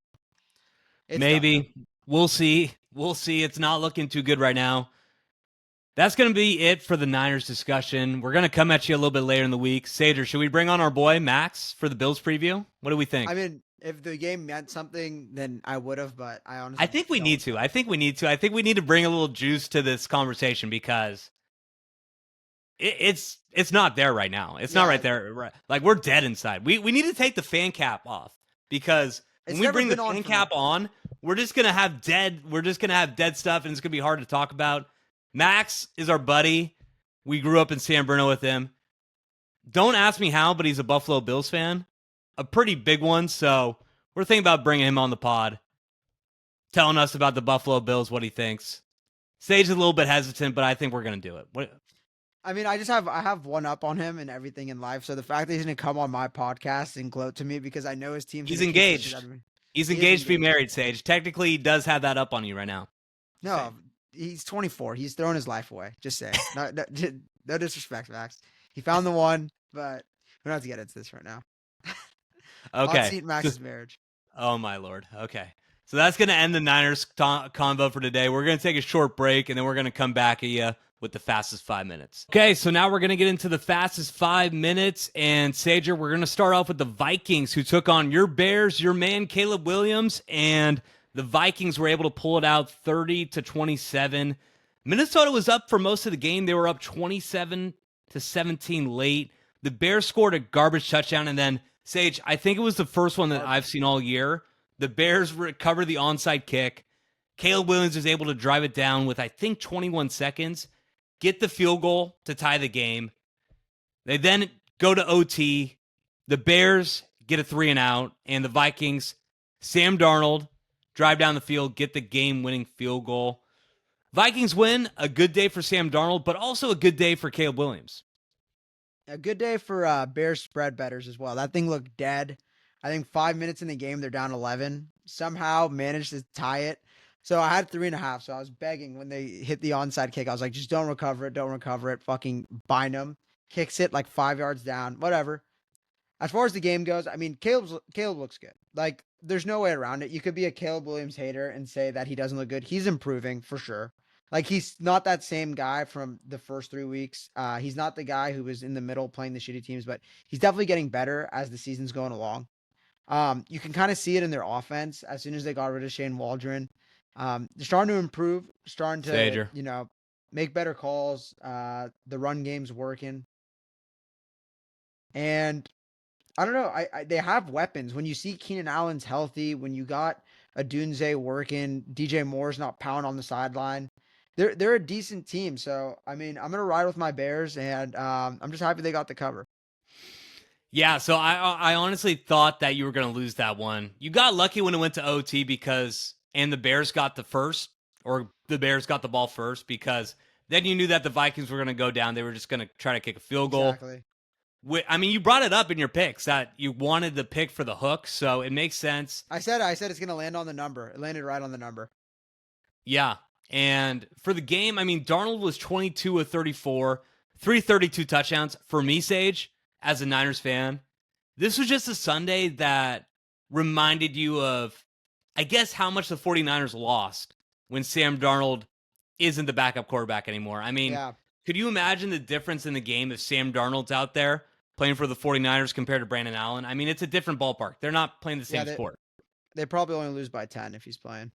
maybe we'll see. We'll see. It's not looking too good right now. That's going to be it for the Niners discussion. We're going to come at you a little bit later in the week. Sager, should we bring on our boy Max for the Bills preview? What do we think?
I mean, if the game meant something, then I would have, but I
think we need to. I think we need to bring a little juice to this conversation because it's not there right now. It's not right there. Like, we're dead inside. We need to take the fan cap off because when we bring the fan cap on, we're just going to have dead stuff and it's going to be hard to talk about. Max is our buddy. We grew up in San Bruno with him. Don't ask me how, but he's a Buffalo Bills fan. A pretty big one, so we're thinking about bringing him on the pod, telling us about the Buffalo Bills, what he thinks. Sage is a little bit hesitant, but I think we're going to do it.
I mean, I have one up on him and everything in life, so the fact that he's going to come on my podcast and gloat to me because I know his team's...
He's engaged. He's engaged to be married, Sage. Technically, he does have that up on you right now.
No, Sage. He's 24. He's throwing his life away. Just saying. No disrespect, Max. He found the one, but we don't have to get into this right now.
Okay.
Hot seat Max's marriage.
Oh, my Lord. Okay. So that's going to end the Niners convo for today. We're going to take a short break, and then we're going to come back at you with the fastest 5 minutes. Okay, so now we're going to get into the fastest 5 minutes. And, Sager, we're going to start off with the Vikings, who took on your Bears, your man Caleb Williams, and the Vikings were able to pull it out 30-27. Minnesota was up for most of the game. They were up 27-17 late. The Bears scored a garbage touchdown, and then, Sage, I think it was the first one that I've seen all year. The Bears recovered the onside kick. Caleb Williams was able to drive it down with, I think, 21 seconds, get the field goal to tie the game. They then go to OT. The Bears get a 3-and-out, and the Vikings, Sam Darnold, drive down the field, get the game-winning field goal. Vikings win, a good day for Sam Darnold, but also a good day for Caleb Williams.
A good day for Bears spread bettors as well. That thing looked dead. I think 5 minutes in the game, they're down 11. Somehow managed to tie it. So I had 3.5. So I was begging when they hit the onside kick. I was like, just don't recover it. Don't recover it. Fucking Bynum kicks it like 5 yards down. Whatever. As far as the game goes, I mean, Caleb looks good. Like, there's no way around it. You could be a Caleb Williams hater and say that he doesn't look good. He's improving for sure. Like, he's not that same guy from the first 3 weeks. He's not the guy who was in the middle playing the shitty teams, but he's definitely getting better as the season's going along. You can kind of see it in their offense as soon as they got rid of Shane Waldron. They're starting to improve, starting to, make better calls. The run game's working. And I don't know. They have weapons. When you see Keenan Allen's healthy, when you got Adunze working, DJ Moore's not pounding on the sideline, they're a decent team. So, I mean, I'm going to ride with my Bears, and I'm just happy they got the cover.
Yeah, so I honestly thought that you were going to lose that one. You got lucky when it went to OT and the Bears got the ball first because then you knew that the Vikings were going to go down. They were just going to try to kick a field goal.
Exactly.
I mean, you brought it up in your picks that you wanted the pick for the hook, so it makes sense.
I said it's going to land on the number. It landed right on the number.
Yeah, and for the game, I mean, Darnold was 22 of 34, 332 touchdowns. For me, Sage, as a Niners fan, this was just a Sunday that reminded you of, I guess, how much the 49ers lost when Sam Darnold isn't the backup quarterback anymore. I mean,
Yeah.
could you imagine the difference in the game if Sam Darnold's out there playing for the 49ers compared to Brandon Allen? I mean, it's a different ballpark. They're not playing the
Yeah,
same sport.
they probably only lose by 10 if he's playing.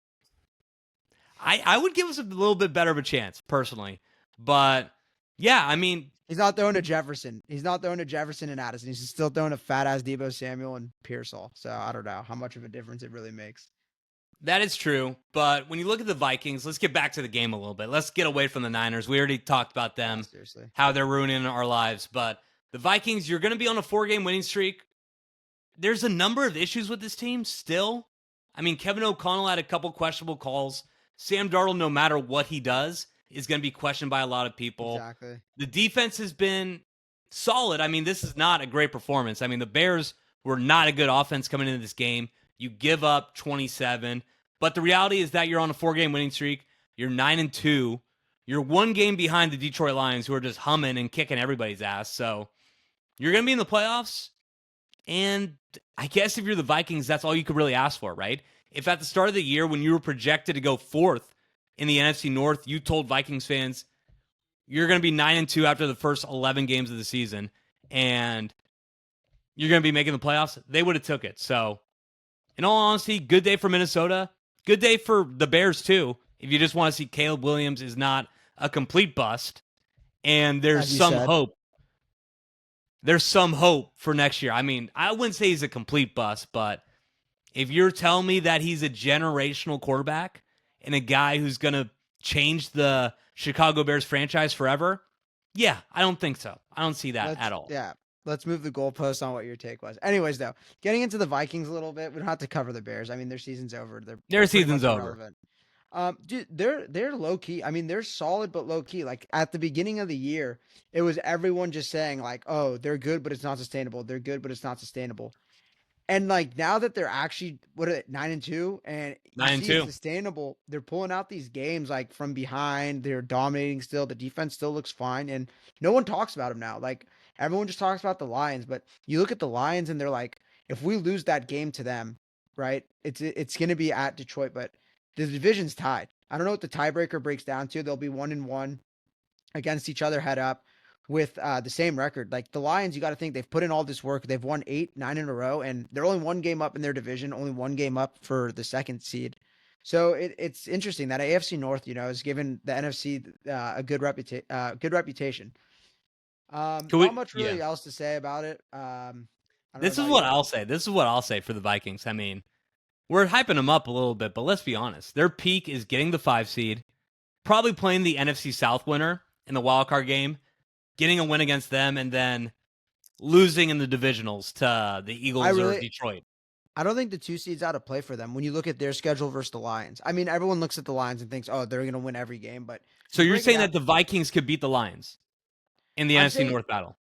I would give us a little bit better of a chance, personally. But, yeah, I mean,
He's not throwing to Jefferson. He's not throwing to Jefferson and Addison. He's still throwing to fat-ass Deebo Samuel and Pearsall. So I don't know how much of a difference it really makes.
that is true. But when you look at the Vikings, let's get back to the game a little bit. Let's get away from the Niners. We already talked about them,
Seriously.
how they're ruining our lives. But the Vikings, you're going to be on a 4-game winning streak. There's a number of issues with this team still. I mean, Kevin O'Connell had a couple questionable calls. Sam Darnold, no matter what he does, is going to be questioned by a lot of people.
Exactly.
The defense has been solid. I mean, this is not a great performance. I mean, the Bears were not a good offense coming into this game. You give up 27. But the reality is that you're on a 4-game winning streak. You're 9-2. You're 1 game behind the Detroit Lions, who are just humming and kicking everybody's ass. So you're going to be in the playoffs. And I guess if you're the Vikings, that's all you could really ask for, right? If at the start of the year, when you were projected to go 4th in the NFC North, you told Vikings fans you're going to be 9-2 after the first 11 games of the season, and you're going to be making the playoffs, they would have took it. So, in all honesty, good day for Minnesota. Good day for the Bears, too. If you just want to see Caleb Williams is not a complete bust, and there's some hope. There's some hope for next year. I mean, I wouldn't say he's a complete bust, but if you're telling me that he's a generational quarterback and a guy who's going to change the Chicago Bears franchise forever, yeah, I don't think so. I don't see that at all.
Yeah. Let's move the goalpost on what your take was. Anyways, though, getting into the Vikings a little bit, we don't have to cover the Bears. I mean, their season's over.
Their season's over.
Dude, they're low key. I mean, they're solid but low key. Like at the beginning of the year, it was everyone just saying like, "Oh, they're good, but it's not sustainable. They're good, but it's not sustainable." And like now that they're actually 9-2 and
9-2
sustainable, they're pulling out these games like from behind. They're dominating still. The defense still looks fine, and no one talks about them now. Like everyone just talks about the Lions, but you look at the Lions and they're like, if we lose that game to them, right? It's going to be at Detroit, but the division's tied. I don't know what the tiebreaker breaks down to. They'll be 1-1 against each other head up with the same record. Like the Lions, you got to think they've put in all this work. They've won 8, 9 in a row, and they're only 1 game up in their division, only 1 game up for the 2nd seed. So it's interesting that AFC North, has given the NFC a good reputation. Not much really else to say about it.
This is what I'll say. This is what I'll say for the Vikings. I mean, we're hyping them up a little bit, but let's be honest. Their peak is getting the 5 seed, probably playing the NFC South winner in the wildcard game, getting a win against them, and then losing in the divisionals to the Eagles or Detroit.
I don't think the 2 seed's out of play for them when you look at their schedule versus the Lions. I mean, everyone looks at the Lions and thinks, oh, they're going to win every game. But
so you're saying that the Vikings could beat the Lions in the NFC North battle?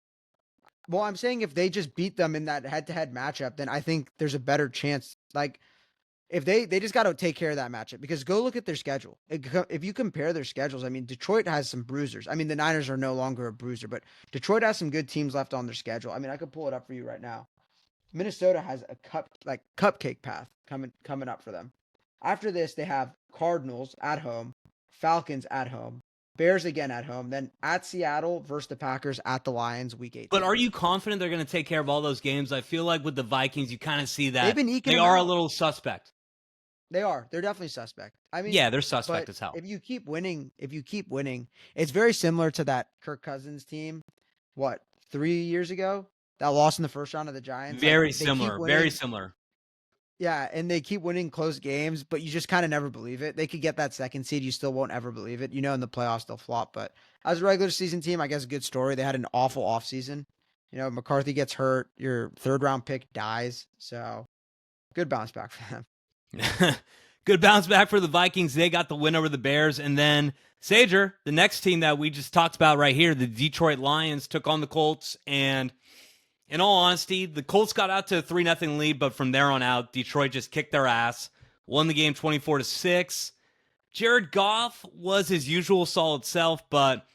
Well, I'm saying if they just beat them in that head-to-head matchup, then I think there's a better chance. Like, if they just got to take care of that matchup, because go look at their schedule. If you compare their schedules, I mean, Detroit has some bruisers. I mean, the Niners are no longer a bruiser, but Detroit has some good teams left on their schedule. I mean, I could pull it up for you right now. Minnesota has a cupcake path coming up for them. After this, they have Cardinals at home, Falcons at home, Bears again at home, then at Seattle versus the Packers, at the Lions week 8.
But are you confident they're going to take care of all those games? I feel like with the Vikings, you kind of see that
they've been eking
they are a little suspect.
They are. They're definitely suspect. I mean,
yeah, they're suspect as hell.
If you keep winning, it's very similar to that Kirk Cousins team. 3 years ago that lost in the first round of the Giants?
Very similar.
Yeah, and they keep winning close games, but you just kind of never believe it. They could get that 2nd seed, you still won't ever believe it. In the playoffs they'll flop, but as a regular season team, I guess a good story. They had an awful offseason. McCarthy gets hurt, your 3rd round pick dies, so good bounce back for them.
Good bounce back for the Vikings. They got the win over the Bears. And then Sager, the next team that we just talked about right here, the Detroit Lions, took on the Colts. And in all honesty, the Colts got out to a 3-0 lead, but from there on out, Detroit just kicked their ass, won the game 24-6. Jared Goff was his usual solid self, but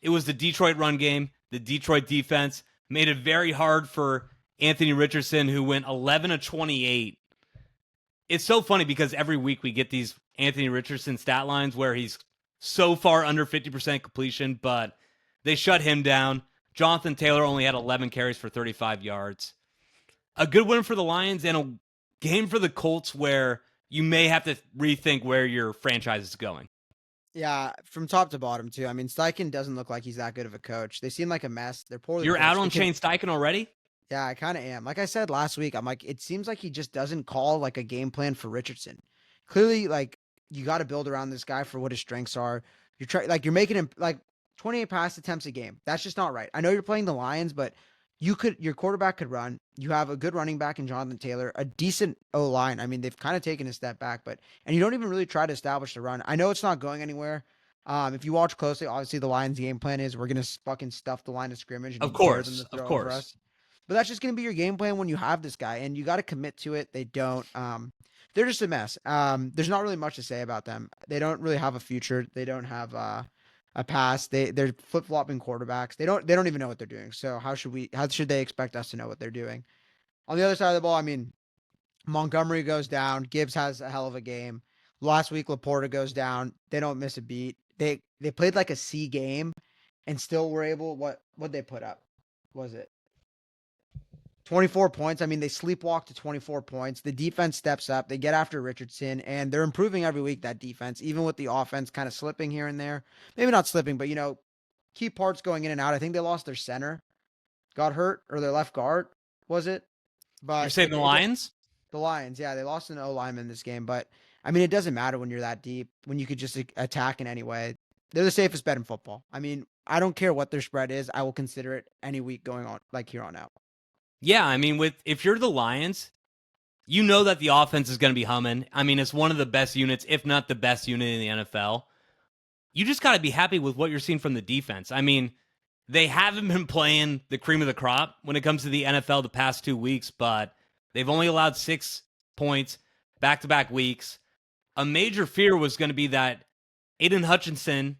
it was the Detroit run game. The Detroit defense made it very hard for Anthony Richardson, who went 11-28. It's so funny because every week we get these Anthony Richardson stat lines where he's so far under 50% completion, but they shut him down. Jonathan Taylor only had 11 carries for 35 yards. A good win for the Lions and a game for the Colts where you may have to rethink where your franchise is going.
Yeah, from top to bottom too. I mean, Steichen doesn't look like he's that good of a coach. They seem like a mess. They're poorly
You're out
coached.
on Shane Steichen already?
Yeah, I kind of am. Like I said last week, I'm like, it seems like he just doesn't call like a game plan for Richardson. Clearly, like you got to build around this guy for what his strengths are. You're making him like 28 pass attempts a game. That's just not right. I know you're playing the Lions, but your quarterback could run. You have a good running back in Jonathan Taylor, a decent O line. I mean, they've kind of taken a step back, and you don't even really try to establish the run. I know it's not going anywhere. If you watch closely, obviously the Lions' game plan is we're gonna fucking stuff the line of scrimmage and
Of
dare them to
course, of
throw over
course.
us. But that's just going to be your game plan when you have this guy, and you got to commit to it. They don't. They're just a mess. There's not really much to say about them. They don't really have a future. They don't have a past. They're flip flopping quarterbacks. They don't even know what they're doing. So how should they expect us to know what they're doing? On the other side of the ball, I mean, Montgomery goes down. Gibbs has a hell of a game. Last week, Laporta goes down. They don't miss a beat. They played like a C game, and still were able. What they put up? Was it 24 points? I mean, they sleepwalk to 24 points. The defense steps up. They get after Richardson, and they're improving every week, that defense, even with the offense kind of slipping here and there. Maybe not slipping, but, key parts going in and out. I think they lost their center, got hurt, or their left guard, was it?
You're
But
saying the Lions?
the Lions, yeah, they lost an O lineman this game. But, I mean, it doesn't matter when you're that deep, when you could just attack in any way. They're the safest bet in football. I mean, I don't care what their spread is. I will consider it any week going on, like here on out.
Yeah, I mean, if you're the Lions, you know that the offense is going to be humming. I mean, it's one of the best units, if not the best unit in the NFL. You just got to be happy with what you're seeing from the defense. I mean, they haven't been playing the cream of the crop when it comes to the NFL the past 2 weeks, but they've only allowed 6 points back-to-back weeks. A major fear was going to be that Aiden Hutchinson,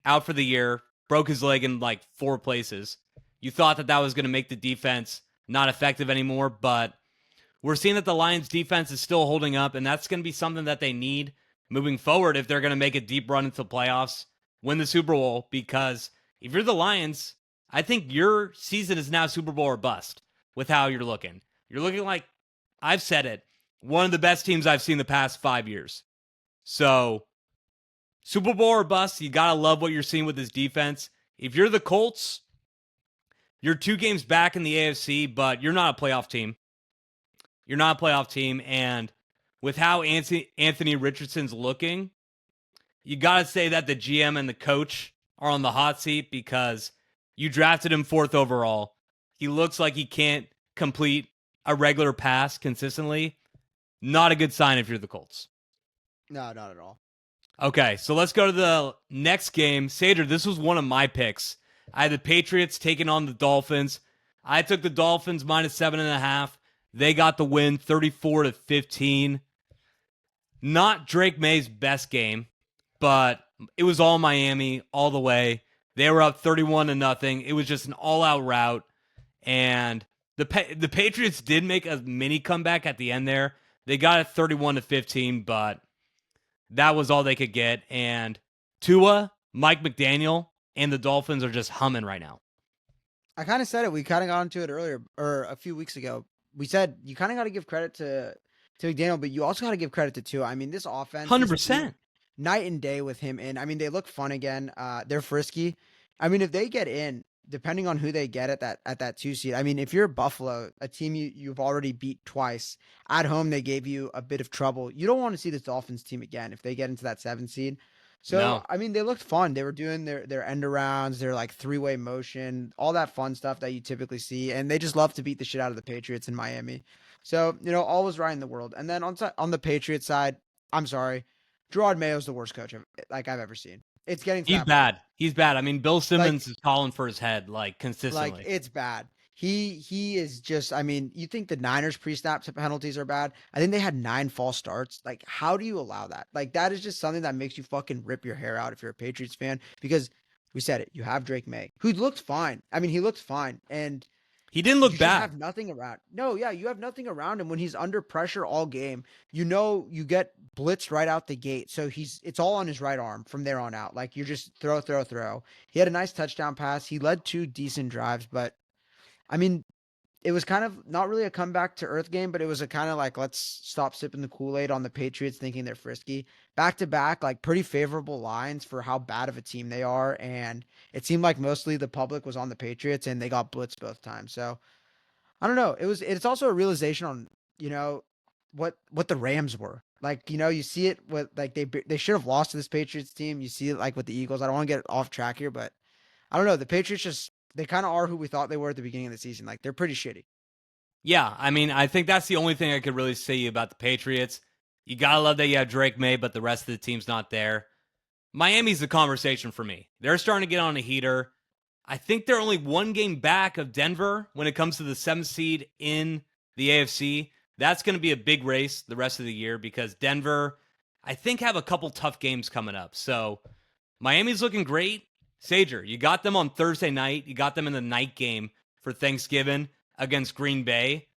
out for the year, broke his leg in like 4 places. You thought that was going to make the defense not effective anymore, but we're seeing that the Lions defense is still holding up, and that's going to be something that they need moving forward if they're going to make a deep run into the playoffs, win the Super Bowl, because if you're the Lions, I think your season is now Super Bowl or bust with how you're looking. You're looking like, I've said it, one of the best teams I've seen the past 5 years. So, Super Bowl or bust, you got to love what you're seeing with this defense. If you're the Colts, you're 2 games back in the AFC, but you're not a playoff team. You're not a playoff team, and with how Anthony Richardson's looking, you got to say that the GM and the coach are on the hot seat because you drafted him 4th overall. He looks like he can't complete a regular pass consistently. Not a good sign if you're the Colts.
No, not at all.
Okay, so let's go to the next game. Sader, this was one of my picks. I had the Patriots taking on the Dolphins. I took the Dolphins minus 7.5. They got the win 34-15. Not Drake May's best game, but it was all Miami all the way. They were up 31-0. It was just an all-out rout. And the Patriots did make a mini comeback at the end there. They got it 31-15, but that was all they could get. And Tua, Mike McDaniel, and the Dolphins are just humming right now.
I kind of said it. We kind of got into it earlier, or a few weeks ago. We said you kind of got to give credit to McDaniel, but you also got to give credit to Tua. I mean, this offense,
100%.
Night and day with him in. I mean, they look fun again. They're frisky. I mean, if they get in, depending on who they get at that 2 seed. I mean, if you're Buffalo, a team you've already beat twice at home, they gave you a bit of trouble. You don't want to see this Dolphins team again if they get into that 7 seed. So,
No.
I mean, they looked fun. They were doing their end arounds, their like 3-way motion, all that fun stuff that you typically see. And they just love to beat the shit out of the Patriots in Miami. So, all was right in the world. And then on the Patriots side, I'm sorry, Gerard Mayo's the worst coach I've ever seen. It's getting to
He's
that
bad. He's bad. I mean, Bill Simmons
Like-
is calling for his head, like, consistently.
Like, it's bad. He is just, I mean, you think the Niners pre-snap penalties are bad? I think they had 9 false starts. Like, how do you allow that? Like, that is just something that makes you fucking rip your hair out if you're a Patriots fan, because we said it, you have Drake May, who looked fine. I mean, he looked fine. And
He didn't
You
look
just
bad.
have nothing around. No, yeah, you have nothing around him when he's under pressure all game. You know, you get blitzed right out the gate. So it's all on his right arm from there on out. Like you're just throw, throw, throw. He had a nice touchdown pass. He led 2 decent drives, but I mean, it was kind of not really a comeback to earth game, but it was a kind of like, let's stop sipping the Kool-Aid on the Patriots thinking they're frisky. Back to back, like pretty favorable lines for how bad of a team they are. And it seemed like mostly the public was on the Patriots and they got blitzed both times. So I don't know. It's also a realization on, you know, what the Rams were. Like, you know, you see it with like they should have lost to this Patriots team. You see it like with the Eagles. I don't want to get off track here, but I don't know. The Patriots just they kind of are who we thought they were at the beginning of the season. Like they're pretty shitty.
Yeah, I mean, I think that's the only thing I could really say about the Patriots. You gotta love that you have Drake May, but the rest of the team's not there. Miami's the conversation for me. They're starting to get on a heater. I think they're only one game back of Denver when it comes to the 7th seed in the AFC. That's going to be a big race the rest of the year because Denver, I think, have a couple tough games coming up. So Miami's looking great. Sager, you got them on Thursday night. You got them in the night game for Thanksgiving against Green Bay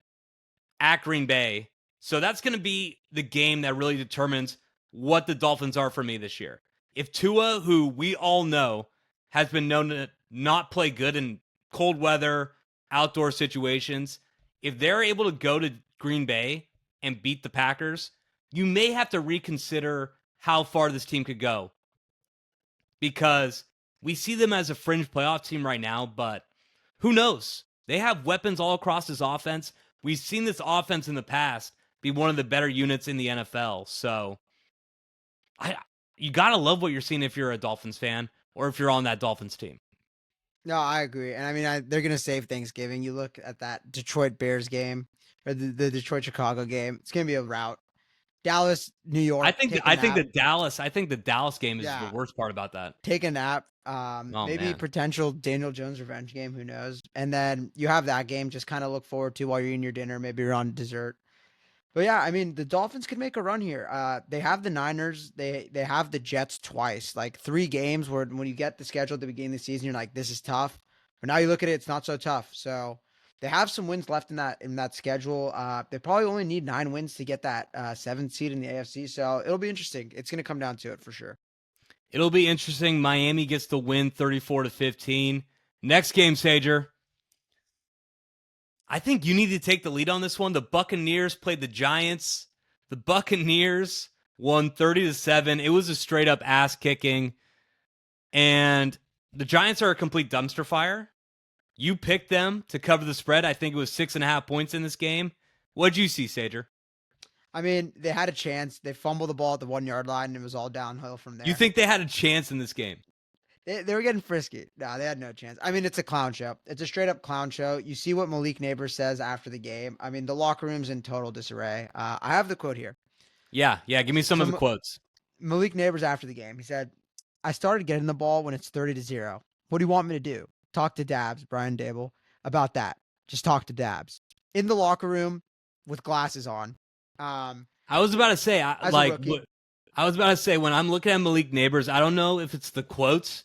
at Green Bay. So that's going to be the game that really determines what the Dolphins are for me this year. If Tua, who we all know has been known to not play good in cold weather, outdoor situations, if they're able to go to Green Bay and beat the Packers, you may have to reconsider how far this team could go because we see them as a fringe playoff team right now, but who knows? They have weapons all across this offense. We've seen this offense in the past be one of the better units in the NFL. So you got to love what you're seeing if you're a Dolphins fan or if you're on that Dolphins team.
No, I agree. And I mean, they're going to save Thanksgiving. You look at that Detroit Bears game or the Detroit Chicago game. It's going to be a rout. Dallas, New
I
York,
think
take a
I think
nap.
the Dallas game is the
Yeah,
worst part about that.
take a nap.
Oh
Maybe
man.
potential Daniel Jones revenge game. Who knows? And then you have that game. Just kind of look forward to while you're eating your dinner. Maybe you're on dessert. But yeah, I mean, the Dolphins could make a run here. They have the Niners. They have the Jets twice. Like 3 games where when you get the schedule at the beginning of the season, you're like, this is tough. But now you look at it, it's not so tough. So they have some wins left in that schedule. They probably only need 9 wins to get that 7th seed in the AFC. So it'll be interesting. It's going to come down to it for sure.
It'll be interesting. Miami gets the win 34-15. Next game, Sager. I think you need to take the lead on this one. The Buccaneers played the Giants. The Buccaneers won 30-7. It was a straight up ass kicking. And the Giants are a complete dumpster fire. You picked them to cover the spread. I think it was 6.5 points in this game. What'd you see, Sager?
I mean, they had a chance. They fumbled the ball at the 1 yard line, and it was all downhill from
You
there.
think they had a chance in this game?
They were getting frisky. No, they had no chance. I mean, it's a clown show. It's a straight up clown show. You see what Malik Neighbors says after the game. I mean, the locker room's in total disarray. I have the quote here.
Yeah. Give me some
So
of the quotes.
Malik Neighbors after the game, he said, "I started getting the ball when it's 30-0. What do you want me to do? Talk to Dabs, Brian Dable, about that. Just talk to Dabs in the locker room with glasses on."
I was about to say,
As a rookie,
I was about to say, when I'm looking at Malik Neighbors, I don't know if it's the quotes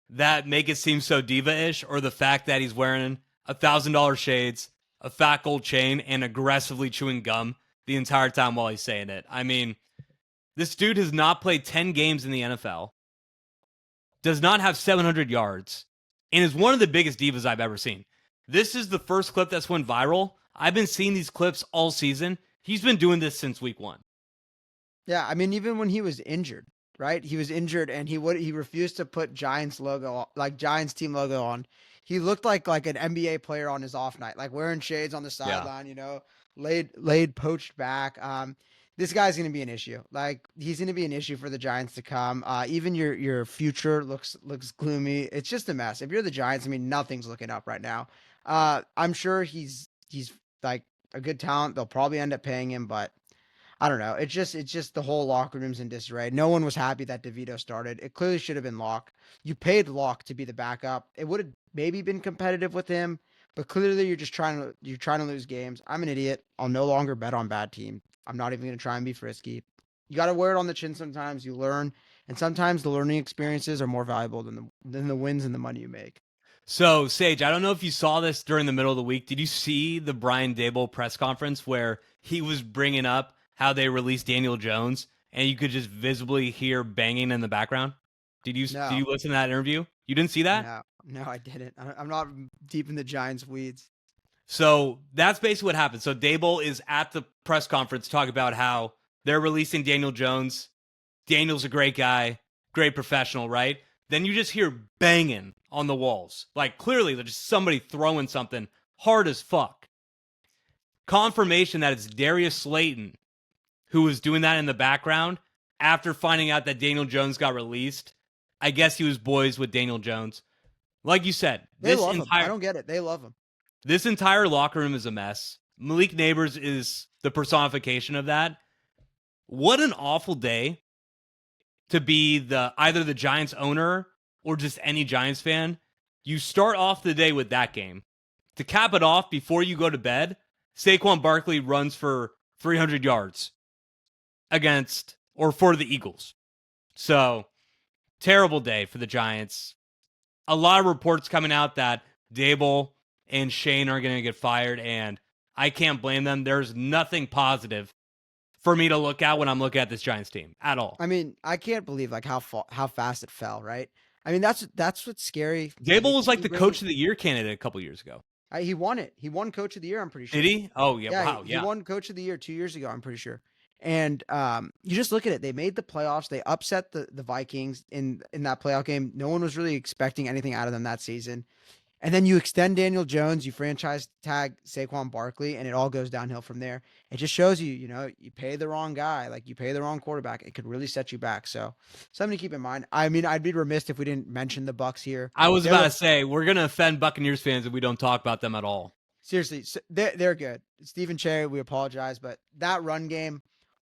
that make it seem so diva-ish or the fact that he's wearing $1,000 shades, a fat gold chain, and aggressively chewing gum the entire time while he's saying it. I mean, this dude has not played 10 games in the NFL, does not have 700 yards, and is one of the biggest divas I've ever seen. This is the first clip that's went viral. I've been seeing these clips all season. He's been doing this since week 1.
yeah. I mean, even when he was injured, right? He was injured, and he refused to put Giants logo, like Giants team logo on. He looked like an NBA player on his off night, like wearing shades on the
Yeah.
sideline, laid poached back. This guy's going to be an issue. Like he's going to be an issue for the Giants to come. Even your future looks gloomy. It's just a mess. If you're the Giants, I mean, nothing's looking up right now. I'm sure he's like a good talent. They'll probably end up paying him, but I don't know. It's just the whole locker room's in disarray. No one was happy that DeVito started. It clearly should have been Locke. You paid Locke to be the backup. It would have maybe been competitive with him, but clearly you're trying to lose games. I'm an idiot. I'll no longer bet on bad team. I'm not even gonna try and be frisky. You got to wear it on the chin sometimes. You learn, and sometimes the learning experiences are more valuable than the wins and the money you make.
So, Sage, I don't know if you saw this during the middle of the week. Did you see the Brian Daboll press conference where he was bringing up how they released Daniel Jones and you could just visibly hear banging in the background? Did
No,
you listen to that interview? You didn't see that?
no, I didn't. I'm not deep in the Giants' weeds.
So that's basically what happened. So Daboll is at the press conference talking about how they're releasing Daniel Jones. Daniel's a great guy, great professional, right? Then you just hear banging on the walls. Like clearly there's just somebody throwing something hard as fuck. Confirmation that it's Darius Slayton who was doing that in the background after finding out that Daniel Jones got released. I guess he was boys with Daniel Jones. Like you said,
They love him. I don't get it. They love him.
this entire locker room is a mess. Malik Neighbors is the personification of that. What an awful day to be either the Giants owner or just any Giants fan. You start off the day with that game. To cap it off before you go to bed, Saquon Barkley runs for 300 yards for the Eagles. So, terrible day for the Giants. A lot of reports coming out that Daboll and Shane are going to get fired, and I can't blame them. There's nothing positive for me to look at when I'm looking at this Giants team at all.
I mean, I can't believe like how fast it fell, right? I mean, that's what's scary.
Daboll was like the coach of the year candidate a couple years ago.
He won it. He won coach of the year, I'm pretty sure.
Did he? Oh, yeah. Wow.
He won coach of the year 2 years ago, I'm pretty sure. And you just look at it. They made the playoffs. They upset the Vikings in that playoff game. No one was really expecting anything out of them that season. And then you extend Daniel Jones, you franchise tag Saquon Barkley, and it all goes downhill from there. It just shows you, you pay the wrong guy, like you pay the wrong quarterback. It could really set you back. So something to keep in mind. I mean, I'd be remiss if we didn't mention the Bucs here.
I was about to say, we're going to offend Buccaneers fans if we don't talk about them at all.
Seriously, they're good. Stephen Cherry, we apologize, but that run game,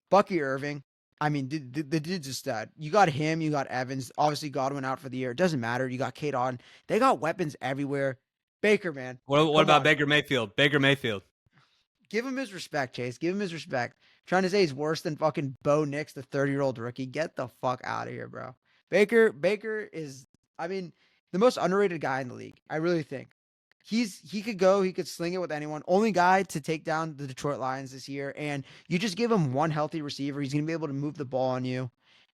Bucky Irving, I mean, the dude's a stud. You got him, you got Evans, obviously Godwin out for the year. It doesn't matter. You got Kate Auden. They got weapons everywhere. Baker, man.
What about Baker Mayfield? Baker Mayfield.
Give him his respect, Chase. Give him his respect. Trying to say he's worse than fucking Bo Nix, the 30-year-old rookie. Get the fuck out of here, bro. Baker is, I mean, the most underrated guy in the league. I really think. He could sling it with anyone. Only guy to take down the Detroit Lions this year. And you just give him one healthy receiver. He's going to be able to move the ball on you.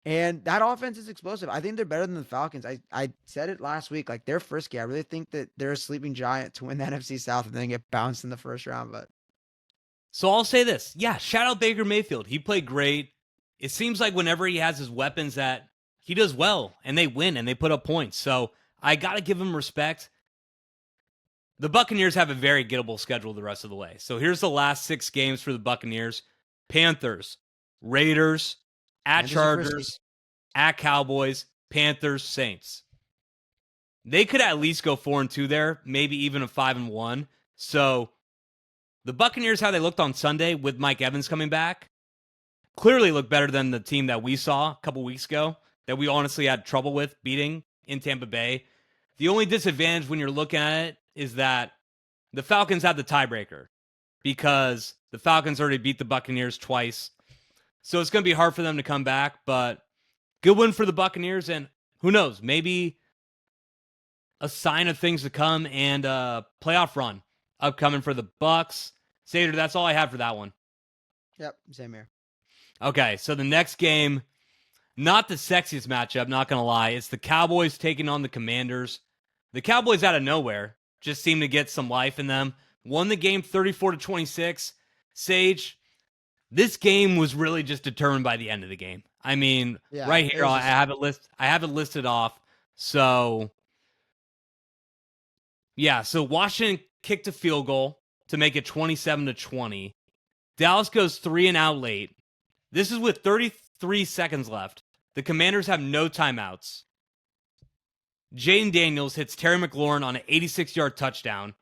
And that offense is explosive. I think they're better than the Falcons. I said it last week. Like, they're frisky. I really think that they're a sleeping giant to win the NFC South and then get bounced in the first round. But
so I'll say this. Yeah, shout out Baker Mayfield. He played great. It seems like whenever he has his weapons that he does well and they win and they put up points. So I got to give him respect. The Buccaneers have a very gettable schedule the rest of the way. So here's the last 6 games for the Buccaneers. Panthers, Raiders, at Chargers, at Cowboys, Panthers, Saints. They could at least go 4-2 there, maybe even a 5-1. So the Buccaneers, how they looked on Sunday with Mike Evans coming back, clearly look better than the team that we saw a couple weeks ago that we honestly had trouble with beating in Tampa Bay. The only disadvantage when you're looking at it is that the Falcons have the tiebreaker because the Falcons already beat the Buccaneers twice. So it's going to be hard for them to come back, but good win for the Buccaneers, and who knows, maybe a sign of things to come and a playoff run upcoming for the Bucs. Sater, that's all I have for that one.
Yep, same here.
Okay, so the next game, not the sexiest matchup, not going to lie. It's the Cowboys taking on the Commanders. The Cowboys out of nowhere just seem to get some life in them. Won the game 34-26. Sage, this game was really just determined by the end of the game. I mean, right here, I have it listed off. So, yeah, so Washington kicked a field goal to make it 27-20. Dallas goes 3 and out late. This is with 33 seconds left. The Commanders have no timeouts. Jaden Daniels hits Terry McLaurin on an 86-yard touchdown.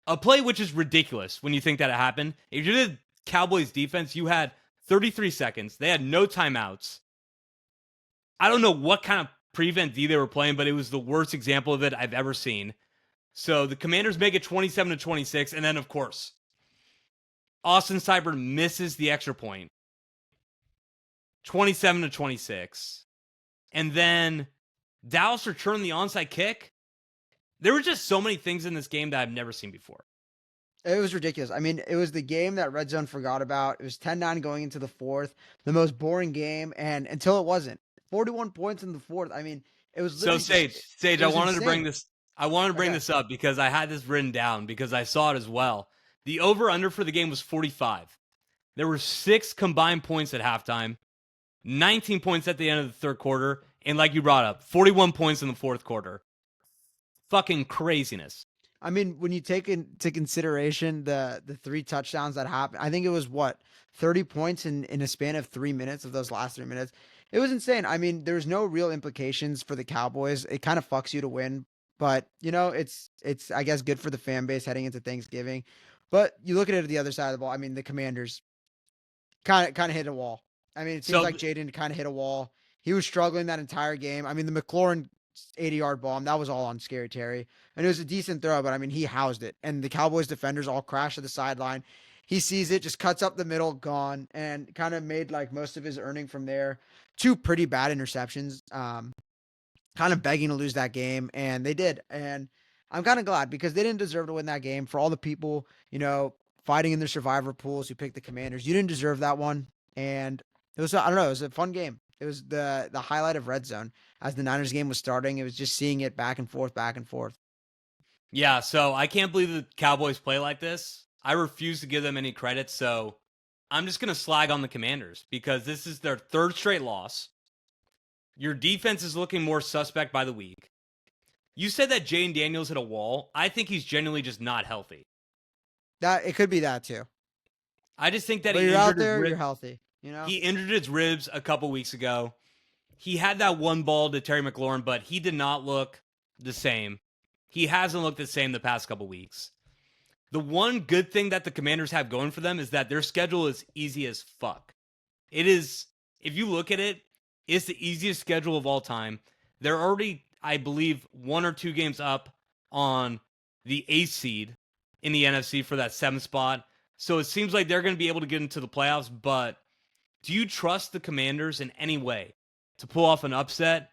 A play which is ridiculous when you think that it happened. If you did Cowboys defense, you had 33 seconds. They had no timeouts. I don't know what kind of prevent D they were playing, but it was the worst example of it I've ever seen. So the Commanders make it 27-26, and then, of course, Austin Cyber misses the extra point. 27-26. And then Dallas returned the onside kick. There were just so many things in this game that I've never seen before.
It was ridiculous. I mean, it was the game that Red Zone forgot about. It was 10-9 going into the fourth, the most boring game, and until it wasn't. 41 points in the fourth. I mean, it was
So
literally just
Sage,
it
I
was
wanted to bring
insane.
this. I wanted to bring
Okay.
this up because I had this written down because I saw it as well. The over under for the game was 45. There were 6 combined points at halftime, 19 points at the end of the third quarter, and like you brought up, 41 points in the fourth quarter. Fucking craziness.
I mean, when you take into consideration the 3 touchdowns that happened, I think it was what 30 points in a span of 3 minutes of those last 3 minutes. It was insane. I mean, there's no real implications for the Cowboys. It kind of fucks you to win, but it's I guess good for the fan base heading into Thanksgiving. But you look at it at the other side of the ball. I mean, the Commanders kind of hit a wall. I mean, it seems
So
like Jaden kind of hit a wall. He was struggling that entire game. I mean, the McLaurin 80-yard bomb, that was all on Scary Terry. And it was a decent throw, but I mean, he housed it. And the Cowboys defenders all crashed to the sideline. He sees it, just cuts up the middle, gone, and kind of made like most of his earning from there. 2 pretty bad interceptions, kind of begging to lose that game, and they did. And I'm kind of glad because they didn't deserve to win that game. For all the people, fighting in their survivor pools who picked the Commanders, you didn't deserve that one. And it was, I don't know, it was a fun game. It was the highlight of Red Zone as the Niners game was starting. It was just seeing it back and forth, back and forth.
yeah, so I can't believe the Cowboys play like this. I refuse to give them any credit, so I'm just going to slag on the Commanders because this is their third straight loss. Your defense is looking more suspect by the week. You said that Jane Daniels hit a wall. I think he's genuinely just not healthy.
That it could be that too.
I just think that
But
he
you're out
injured his
there, you're
ribs.
healthy.
He injured his ribs a couple weeks ago. He had that one ball to Terry McLaurin, but he did not look the same. He hasn't looked the same the past couple weeks. The one good thing that the Commanders have going for them is that their schedule is easy as fuck. It is, if you look at it, it's the easiest schedule of all time. They're already, I believe, 1 or 2 games up on the 8th seed in the NFC for that 7th spot. So it seems like they're going to be able to get into the playoffs, but do you trust the Commanders in any way to pull off an upset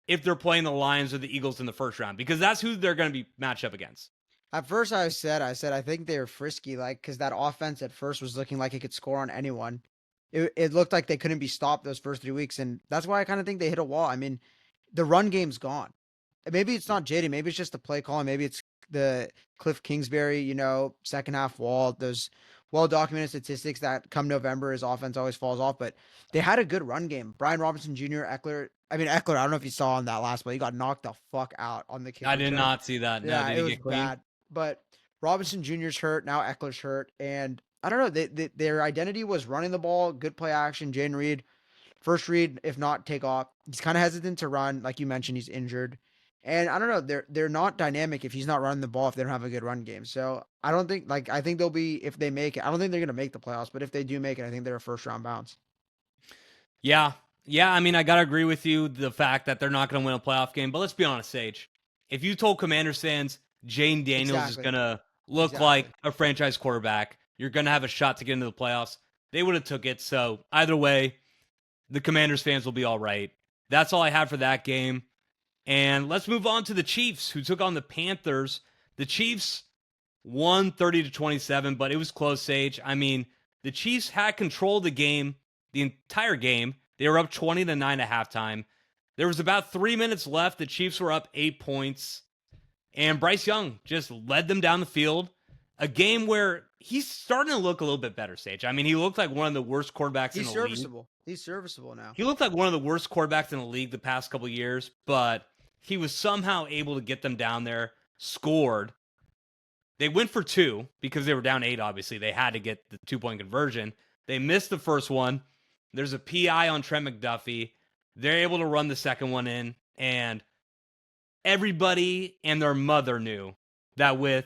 if they're playing the Lions or the Eagles in the first round? Because that's who they're going to be matched up against.
At first, I think they were frisky, like because that offense at first was looking like it could score on anyone. It looked like they couldn't be stopped those first 3 weeks, and that's why I kind of think they hit a wall. I mean, the run game's gone. Maybe it's not JD. Maybe it's just the play call. Maybe it's the Cliff Kingsbury, second half wall. Those well documented statistics that come November, his offense always falls off. But they had a good run game. Brian Robinson Jr., Eckler. I mean, Eckler. I don't know if you saw on that last play. He got knocked the fuck out on the kick
I did
return.
not see that. No,
Yeah,
did
it
he
was
get clean?
bad. But Robinson Jr.'s hurt. Now Eckler's hurt. And I don't know. Their identity was running the ball, good play action. Jane Reed, first read, if not take off. He's kind of hesitant to run. Like you mentioned, he's injured. And I don't know. They're not dynamic if he's not running the ball if they don't have a good run game. So I don't think I think they'll be if they make it. I don't think they're gonna make the playoffs, but if they do make it, I think they're a first round bounce.
Yeah. Yeah, I mean, I got to agree with you, the fact that they're not going to win a playoff game. But let's be honest, Sage. If you told Commanders fans Jane Daniels is
Exactly.
going to look like
Exactly.
a franchise quarterback, you're going to have a shot to get into the playoffs, they would have took it. So either way, the Commanders fans will be all right. That's all I have for that game. And let's move on to the Chiefs, who took on the Panthers. The Chiefs won 30-27, but it was close, Sage. I mean, the Chiefs had control of the game, the entire game. They were up 20-9 at halftime. There was about 3 minutes left. The Chiefs were up 8 points. And Bryce Young just led them down the field. A game where he's starting to look a little bit better, Sage. I mean, he looked like one of the worst quarterbacks in
He's
the league.
serviceable. He's serviceable now.
He looked like one of the worst quarterbacks in the league the past couple years, but he was somehow able to get them down there, scored. They went for 2 because they were down 8, obviously. They had to get the 2-point conversion. They missed the first one. There's a PI on Trent McDuffie. They're able to run the second one in, and everybody and their mother knew that with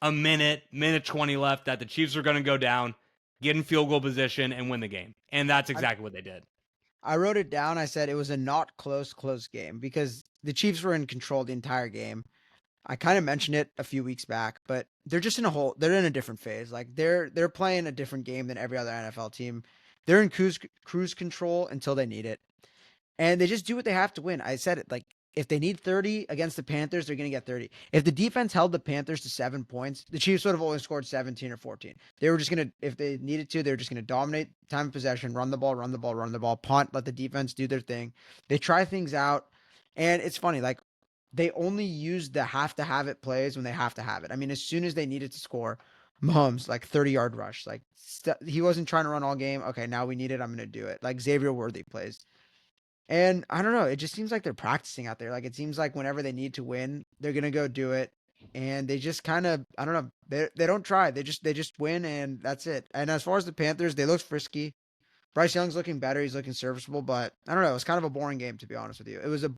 a minute 20 left, that the Chiefs were going to go down, get in field goal position, and win the game. And that's exactly what they did.
I wrote it down. I said it was a not close game because the Chiefs were in control the entire game. I kind of mentioned it a few weeks back, but they're in a different phase. Like they're playing a different game than every other NFL team. They're in cruise control until they need it. And they just do what they have to win. I said it like If they need 30 against the Panthers, they're going to get 30. If the defense held the Panthers to 7 points, the Chiefs would have only scored 17 or 14. They were just going to, if they needed to, they were just going to dominate time of possession, run the ball, run the ball, run the ball, punt, let the defense do their thing. They try things out. And it's funny, like they only use the have to have it plays when they have to have it. I mean, as soon as they needed to score, Mahomes, like 30-yard rush. Like he wasn't trying to run all game. Okay, now we need it. I'm going to do it. Like Xavier Worthy plays. And I don't know. It just seems like they're practicing out there. Like it seems like whenever they need to win, they're gonna go do it. And they just kind of, I don't know. They don't try. They just win, and that's it. And as far as the Panthers, they look frisky. Bryce Young's looking better. He's looking serviceable, but I don't know. It was kind of a boring game, to be honest with you. It was a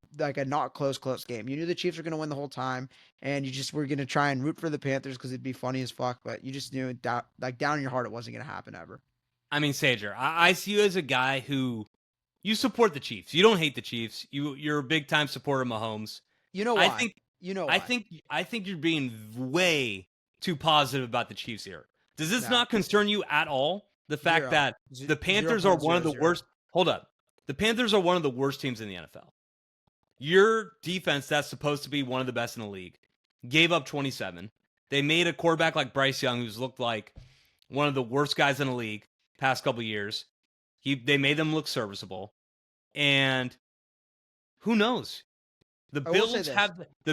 not close game. You knew the Chiefs were gonna win the whole time, and you just were gonna try and root for the Panthers because it'd be funny as fuck. But you just knew down in your heart it wasn't gonna happen ever.
I mean, Sager, I see you as a guy who you support the Chiefs. You don't hate the Chiefs. You're a big time supporter of Mahomes.
You know why?
I think
You know
I
why?
think you're being way too positive about the Chiefs here. Does this
No.
not concern you at all? The fact
Zero.
that the Panthers are one of the
0.00.
worst. Hold up. The Panthers are one of the worst teams in the NFL. Your defense, that's supposed to be one of the best in the league, gave up 27. They made a quarterback like Bryce Young, who's looked like one of the worst guys in the league past couple years. They made them look serviceable. And who knows? The
I will say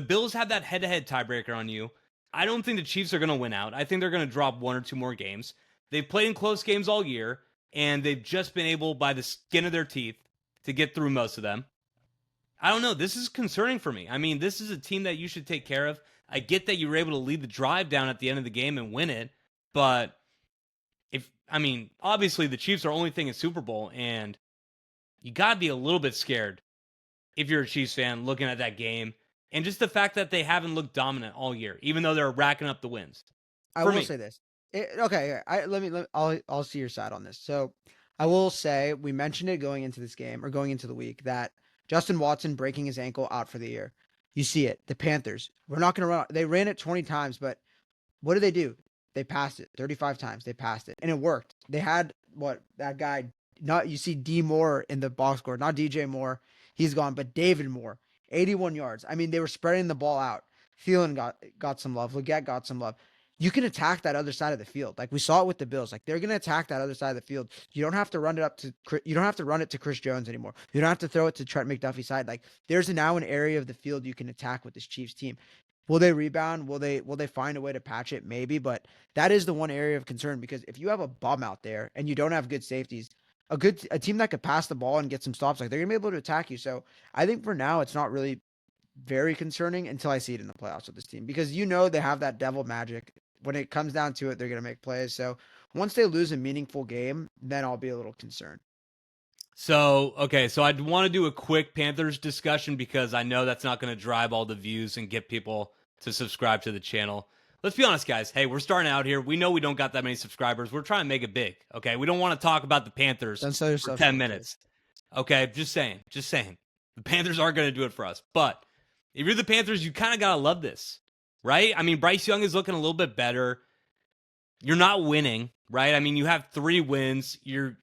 Bills
this.
have that head-to-head tiebreaker on you. I don't think the Chiefs are going to win out. I think they're going to drop one or two more games. They've played in close games all year, and they've just been able, by the skin of their teeth, to get through most of them. I don't know. This is concerning for me. I mean, this is a team that you should take care of. I get that you were able to lead the drive down at the end of the game and win it, but obviously the Chiefs are only thinking Super Bowl, and you got to be a little bit scared if you're a Chiefs fan looking at that game, and just the fact that they haven't looked dominant all year, even though they're racking up the wins.
I will say this. Okay, I'll see your side on this. So I will say we mentioned it going into this game or going into the week that Justin Watson breaking his ankle out for the year. You see it. The Panthers. We're not going to run. They ran it 20 times, but what did they do? They passed it 35 times. They passed it, and it worked. They had that guy. Not you see D Moore in the box score, not DJ Moore. He's gone, but David Moore, 81 yards. I mean, they were spreading the ball out. Thielen got some love. Leggett got some love. You can attack that other side of the field. Like we saw it with the Bills. Like they're going to attack that other side of the field. You don't have to run it to Chris Jones anymore. You don't have to throw it to Trent McDuffie's side. Like there's now an area of the field you can attack with this Chiefs team. Will they rebound? Will they find a way to patch it? Maybe, but that is the one area of concern because if you have a bum out there and you don't have good safeties, a team that could pass the ball and get some stops, like they're gonna be able to attack you. So I think for now it's not really very concerning until I see it in the playoffs with this team because they have that devil magic. When it comes down to it, they're gonna make plays. So once they lose a meaningful game, then I'll be a little concerned.
So I'd want to do a quick Panthers discussion because I know that's not going to drive all the views and get people to subscribe to the channel. Let's be honest, guys. Hey, we're starting out here. We know we don't got that many subscribers. We're trying to make it big, okay? We don't want to talk about the Panthers for 10 minutes. Okay, just saying. The Panthers aren't going to do it for us. But if you're the Panthers, you kind of got to love this, right? I mean, Bryce Young is looking a little bit better. You're not winning, right? I mean, you have 3 wins.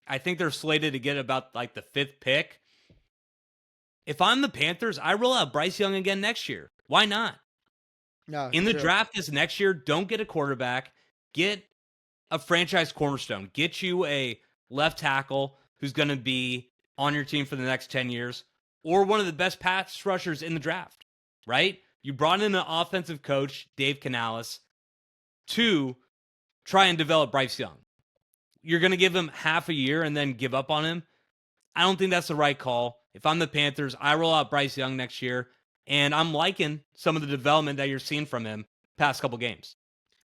I think they're slated to get about like the 5th pick. If I'm the Panthers, I roll out Bryce Young again next year. Why not?
No,
in the draft this next year, don't get a quarterback. Get a franchise cornerstone. Get you a left tackle who's going to be on your team for the next 10 years or one of the best pass rushers in the draft, right? You brought in an offensive coach, Dave Canales, to try and develop Bryce Young. You're going to give him half a year and then give up on him? I don't think that's the right call. If I'm the Panthers, I roll out Bryce Young next year. And I'm liking some of the development that you're seeing from him past couple games.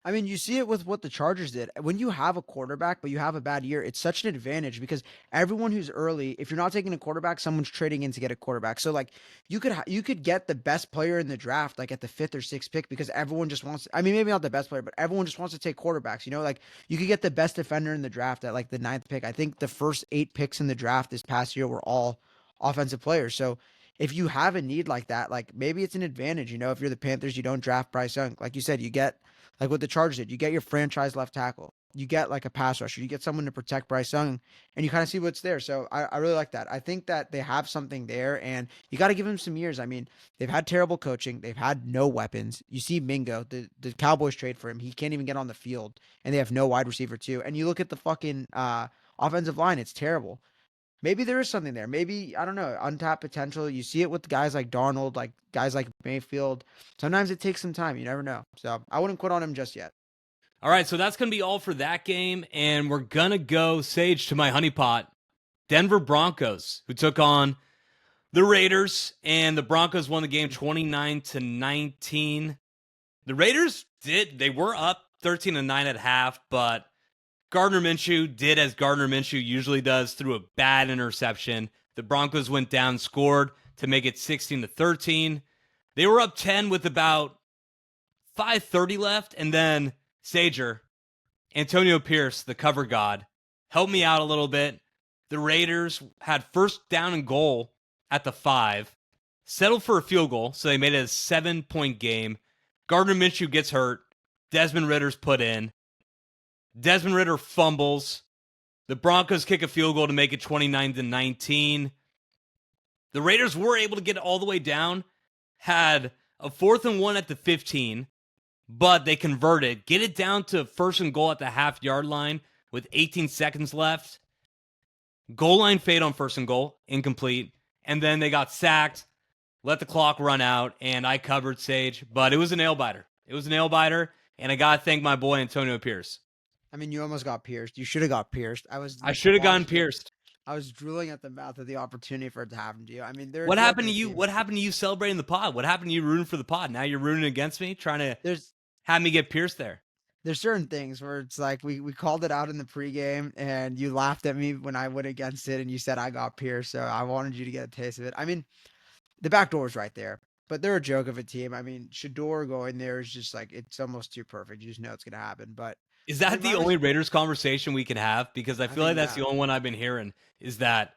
I mean, you see it with what the Chargers did. When you have a quarterback, but you have a bad year, it's such an advantage because everyone who's early, if you're not taking a quarterback, someone's trading in to get a quarterback. So like you could get the best player in the draft, like at the 5th or 6th pick, because everyone just wants. I mean, maybe not the best player, but everyone just wants to take quarterbacks. Like you could get the best defender in the draft at like the 9th pick. I think the first 8 picks in the draft this past year were all offensive players. So if you have a need like that, like maybe it's an advantage. If you're the Panthers, you don't draft Bryce Young, like you said, you get. Like what the Chargers did, you get your franchise left tackle. you get like a pass rusher, you get someone to protect Bryce Young, and you kind of see what's there. So I really like that. I think that they have something there, and you got to give them some years. I mean, they've had terrible coaching, they've had no weapons. You see Mingo, the Cowboys trade for him, he can't even get on the field, and they have no wide receiver too. And you look at the fucking offensive line, it's terrible. Maybe there is something there. Maybe, I don't know, untapped potential. You see it with guys like Darnold, like guys like Mayfield. Sometimes it takes some time. You never know. So I wouldn't quit on him just yet.
All right, so that's going to be all for that game, and we're going to go, Sage, to my honeypot, Denver Broncos, who took on the Raiders, and the Broncos won the game 29-19. The Raiders they were up 13-9 at half, but Gardner Minshew did as Gardner Minshew usually does, threw a bad interception. The Broncos went down, scored to make it 16-13. They were up 10 with about 5:30 left, and then Sager, Antonio Pierce, the cover god, helped me out a little bit. The Raiders had first down and goal at the 5, settled for a field goal, so they made it a 7-point game. Gardner Minshew gets hurt. Desmond Ritter's put in. Desmond Ridder fumbles. The Broncos kick a field goal to make it 29-19. The Raiders were able to get all the way down, had a 4th and 1 at the 15, but they converted, get it down to 1st and goal at the half-yard line with 18 seconds left. Goal line fade on 1st and goal, incomplete. And then they got sacked, let the clock run out, and I covered Sage. But it was a nail-biter. It was a nail-biter, and I got to thank my boy Antonio Pierce.
I mean, you almost got pierced. You should have got pierced.
I should have gotten pierced.
I was drooling at the mouth of the opportunity for it to happen to you. I mean,
what happened to you? What happened to you celebrating the pod? What happened to you rooting for the pod? Now you're rooting against me, trying to have me get pierced there.
There's certain things where it's like we called it out in the pregame, and you laughed at me when I went against it, and you said I got pierced, so I wanted you to get a taste of it. I mean, the back door is right there, but they're a joke of a team. I mean, Shador going there is just like, it's almost too perfect. You just know it's going to happen. But
is that the only Raiders conversation we can have? Because I feel like that's the only one I've been hearing, is that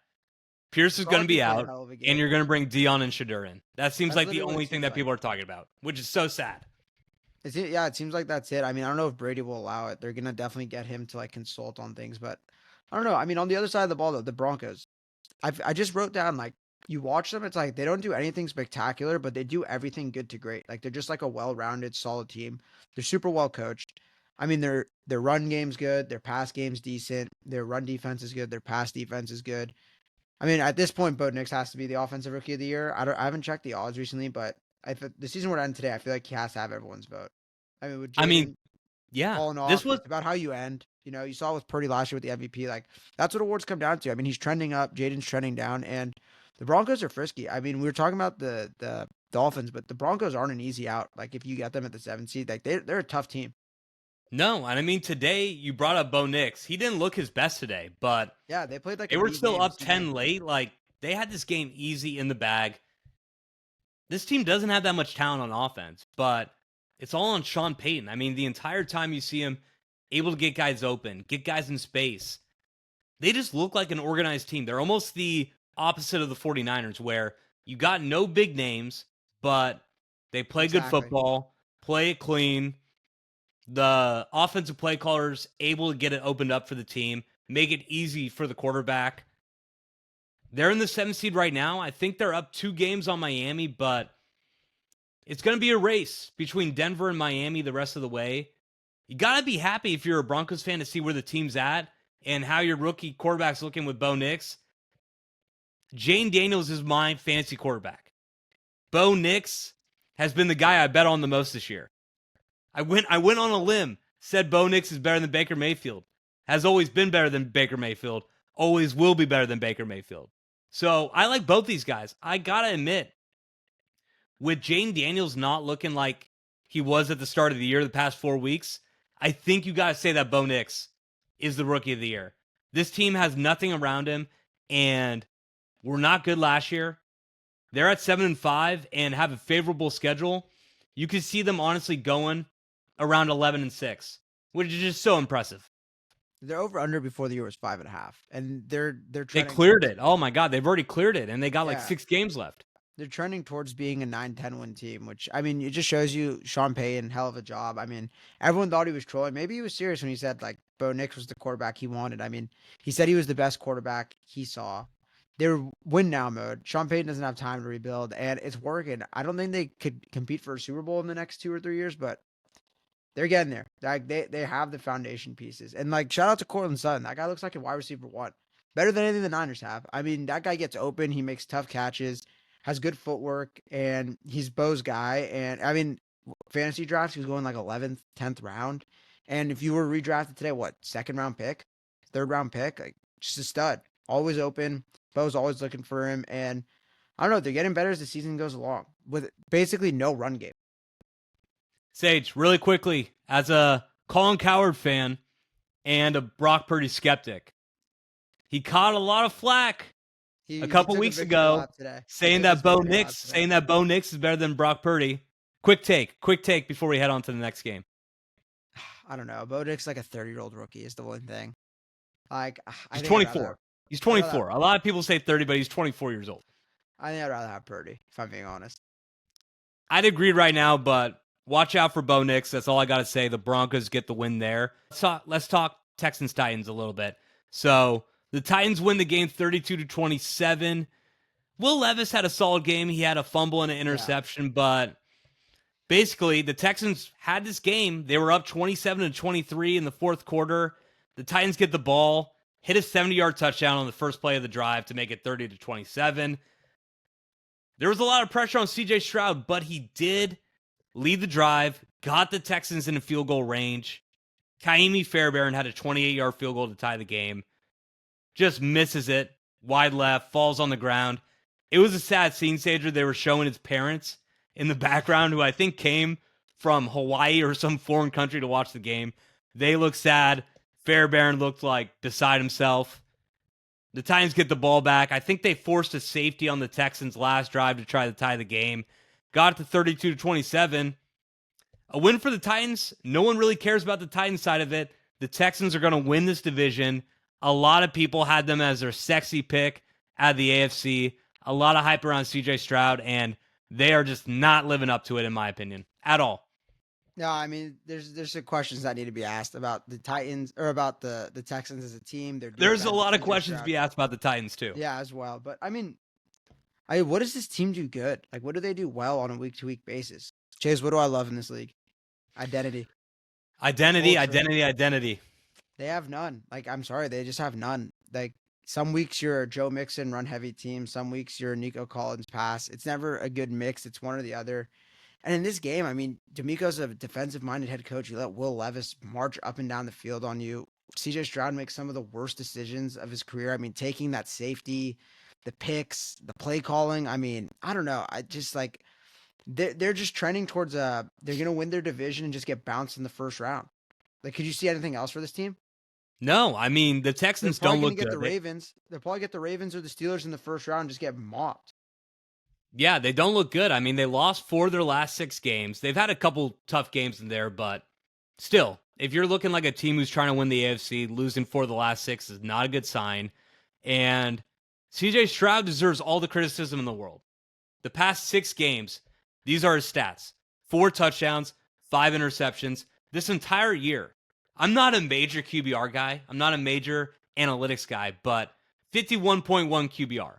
Pierce is going to be out, and you're going to bring Dion and Shador in. That seems like the only thing that people are talking about, which is so sad.
Yeah, it seems like that's it. I mean, I don't know if Brady will allow it. They're going to definitely get him to like consult on things, but I don't know. I mean, on the other side of the ball, though, the Broncos, I just wrote down, like, you watch them, it's like they don't do anything spectacular, but they do everything good to great. Like, they're just like a well-rounded, solid team. They're super well coached. I mean, their run game's good. Their pass game's decent. Their run defense is good. Their pass defense is good. I mean, at this point, Bo Nix has to be the offensive rookie of the year. I haven't checked the odds recently, but if the season were to end today, I feel like he has to have everyone's vote. I mean, with Jaden falling off, it's about how you end. You know, you saw with Purdy last year with the MVP. Like, that's what awards come down to. I mean, he's trending up. Jaden's trending down, and the Broncos are frisky. I mean, we were talking about the Dolphins, but the Broncos aren't an easy out. Like, if you get them at the 7th seed, like they're a tough team.
No, and I mean, today you brought up Bo Nix. He didn't look his best today, but
yeah, they played like
they were still up 10 late. Like, they had this game easy in the bag. This team doesn't have that much talent on offense, but it's all on Sean Payton. I mean, the entire time you see him able to get guys open, get guys in space, they just look like an organized team. They're almost the opposite of the 49ers, where you got no big names, but they play good football, play it clean. The offensive play callers able to get it opened up for the team, make it easy for the quarterback. They're in the 7th seed right now. I think they're up 2 games on Miami, but it's going to be a race between Denver and Miami the rest of the way. You got to be happy if you're a Broncos fan to see where the team's at and how your rookie quarterback's looking with Bo Nix. Jane Daniels is my fantasy quarterback. Bo Nix has been the guy I bet on the most this year. I went on a limb, said Bo Nix is better than Baker Mayfield. Has always been better than Baker Mayfield. Always will be better than Baker Mayfield. So I like both these guys. I got to admit, with Jane Daniels not looking like he was at the start of the year the past 4 weeks, I think you got to say that Bo Nix is the rookie of the year. This team has nothing around him, and we're not good last year. They're at 7-5 and have a favorable schedule. You can see them honestly going around 11-6, which is just so impressive.
They're over under before the year was 5.5, and they're
they cleared it. Oh my God, they've already cleared it, and they got like 6 games left.
They're trending towards being a 9-10 win team, which I mean, it just shows you Sean Payton, hell of a job. I mean, everyone thought he was trolling. Maybe he was serious when he said like Bo Nix was the quarterback he wanted. I mean, he said he was the best quarterback he saw. They're win now mode. Sean Payton doesn't have time to rebuild, and it's working. I don't think they could compete for a Super Bowl in the next 2 or 3 years, but they're getting there. Like they have the foundation pieces. And like shout out to Cortland Sutton. That guy looks like a wide receiver one. Better than anything the Niners have. I mean, that guy gets open, he makes tough catches, has good footwork, and he's Bo's guy. And I mean, fantasy drafts, he was going like 11th, 10th round. And if you were redrafted today, what, second round pick, third round pick, like just a stud. Always open. Bo's always looking for him. And I don't know, they're getting better as the season goes along with basically no run game.
Sage, really quickly, as a Colin Cowherd fan and a Brock Purdy skeptic, he caught a lot of flack a couple weeks ago saying that Bo Nix is better than Brock Purdy. Quick take before we head on to the next game.
I don't know. Bo Nix like a 30-year-old rookie is the one thing. Like
he's 24. He's 24. A lot of people say 30, but he's 24 years old.
I think I'd rather have Purdy, if I'm being honest.
I'd agree right now, but watch out for Bo Nix. That's all I got to say. The Broncos get the win there. Let's talk Texans-Titans a little bit. So the Titans win the game 32-27. Will Levis had a solid game. He had a fumble and an interception, but basically the Texans had this game. They were up 27-23 in the fourth quarter. The Titans get the ball, hit a 70-yard touchdown on the first play of the drive to make it 30-27. There was a lot of pressure on CJ Stroud, but he did lead the drive, got the Texans in a field goal range. Kaimi Fairbairn had a 28-yard field goal to tie the game. Just misses it, wide left, falls on the ground. It was a sad scene, Sager. They were showing his parents in the background, who I think came from Hawaii or some foreign country to watch the game. They looked sad. Fairbairn looked like beside himself. The Titans get the ball back. I think they forced a safety on the Texans' last drive to try to tie the game. Got it to 32-27. A win for the Titans. No one really cares about the Titans side of it. The Texans are going to win this division. A lot of people had them as their sexy pick out of the AFC. A lot of hype around CJ Stroud, and they are just not living up to it, in my opinion, at all.
No, I mean, there's some questions that need to be asked about the Titans or about the Texans as a team.
There's a lot of questions to be asked about the Titans too.
Yeah, as well. But I mean, what does this team do good? Like, what do they do well on a week-to-week basis? Chase, what do I love in this league? Identity.
Identity.
They have none. Like, I'm sorry, they just have none. Like, some weeks you're a Joe Mixon run-heavy team. Some weeks you're a Nico Collins pass. It's never a good mix. It's one or the other. And in this game, I mean, D'Amico's a defensive-minded head coach. You let Will Levis march up and down the field on you. CJ Stroud makes some of the worst decisions of his career. I mean, taking that safety, the picks, the play calling. I mean, I don't know. I just like they're just trending towards they're gonna win their division and just get bounced in the first round. Like, could you see anything else for this team?
No, I mean the Texans don't look good.
They'll probably get the Ravens or the Steelers in the first round and just get mopped.
Yeah, they don't look good. I mean, they lost 4 of their last 6 games. They've had a couple tough games in there, but still, if you're looking like a team who's trying to win the AFC, losing 4 of the last 6 is not a good sign. And CJ Stroud deserves all the criticism in the world. The past 6 games, these are his stats. 4 touchdowns, 5 interceptions. This entire year, I'm not a major QBR guy. I'm not a major analytics guy, but 51.1 QBR.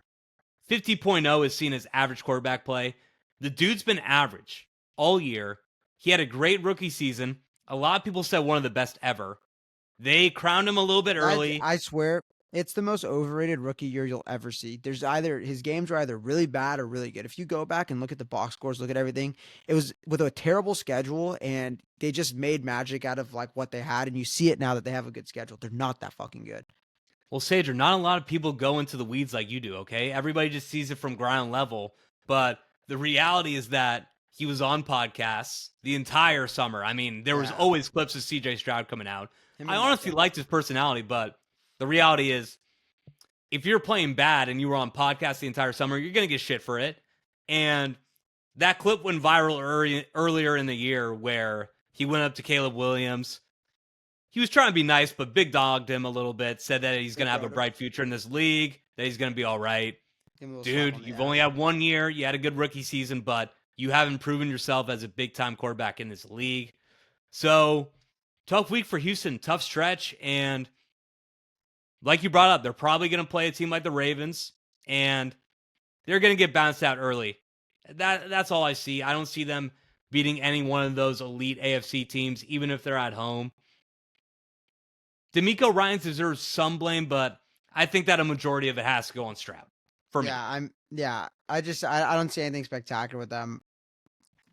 50.0 is seen as average quarterback play. The dude's been average all year. He had a great rookie season. A lot of people said one of the best ever. They crowned him a little bit early.
I swear, it's the most overrated rookie year you'll ever see. His games are either really bad or really good. If you go back and look at the box scores, look at everything, it was with a terrible schedule, and they just made magic out of like what they had, and you see it now that they have a good schedule. They're not that fucking good.
Well, Sager, not a lot of people go into the weeds like you do, okay? Everybody just sees it from ground level, but the reality is that he was on podcasts the entire summer. I mean, there was always clips of CJ Stroud coming out. I honestly liked his personality, but the reality is, if you're playing bad and you were on podcasts the entire summer, you're going to get shit for it. And that clip went viral earlier in the year where he went up to Caleb Williams. He was trying to be nice, but big dogged him a little bit, said that he's going to have a bright future in this league, that he's going to be all right.
Give him a little slap
Dude,
on the
you've only
ass.
had 1 year. You had a good rookie season, but you haven't proven yourself as a big-time quarterback in this league. So, tough week for Houston, tough stretch. And like you brought up, they're probably going to play a team like the Ravens, and they're going to get bounced out early. That's all I see. I don't see them beating any one of those elite AFC teams, even if they're at home. D'Amico Ryans deserves some blame, but I think that a majority of it has to go on Stroud for me.
I don't see anything spectacular with them.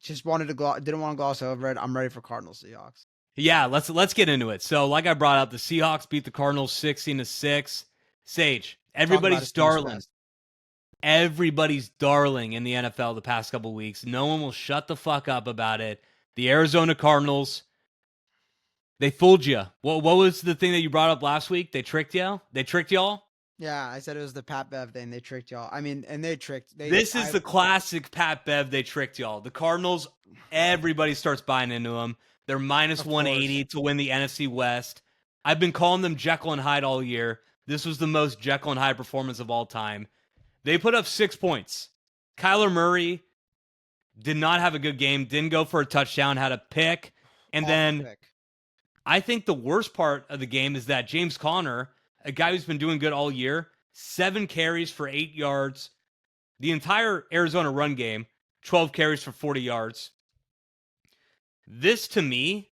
Just wanted to didn't want to gloss over it. I'm ready for Cardinals Seahawks.
Yeah, let's get into it. So, like I brought up, the Seahawks beat the Cardinals 16-6. Sage,
Talk about his team's best.
everybody's darling in the NFL the past couple weeks. No one will shut the fuck up about it. The Arizona Cardinals, they fooled you. What was the thing that you brought up last week? They tricked you? They tricked y'all?
Yeah, I said it was the Pat Bev thing. They tricked y'all. I mean, and they tricked.
This is the classic Pat Bev. They tricked y'all. The Cardinals, everybody starts buying into them. They're minus
Of
180 to win the NFC West. I've been calling them Jekyll and Hyde all year. This was the most Jekyll and Hyde performance of all time. They put up 6 points. Kyler Murray did not have a good game, didn't go for a touchdown, had a pick. And then I think the worst part of the game is that James Conner, a guy who's been doing good all year, 7 carries for 8 yards. The entire Arizona run game, 12 carries for 40 yards. This, to me,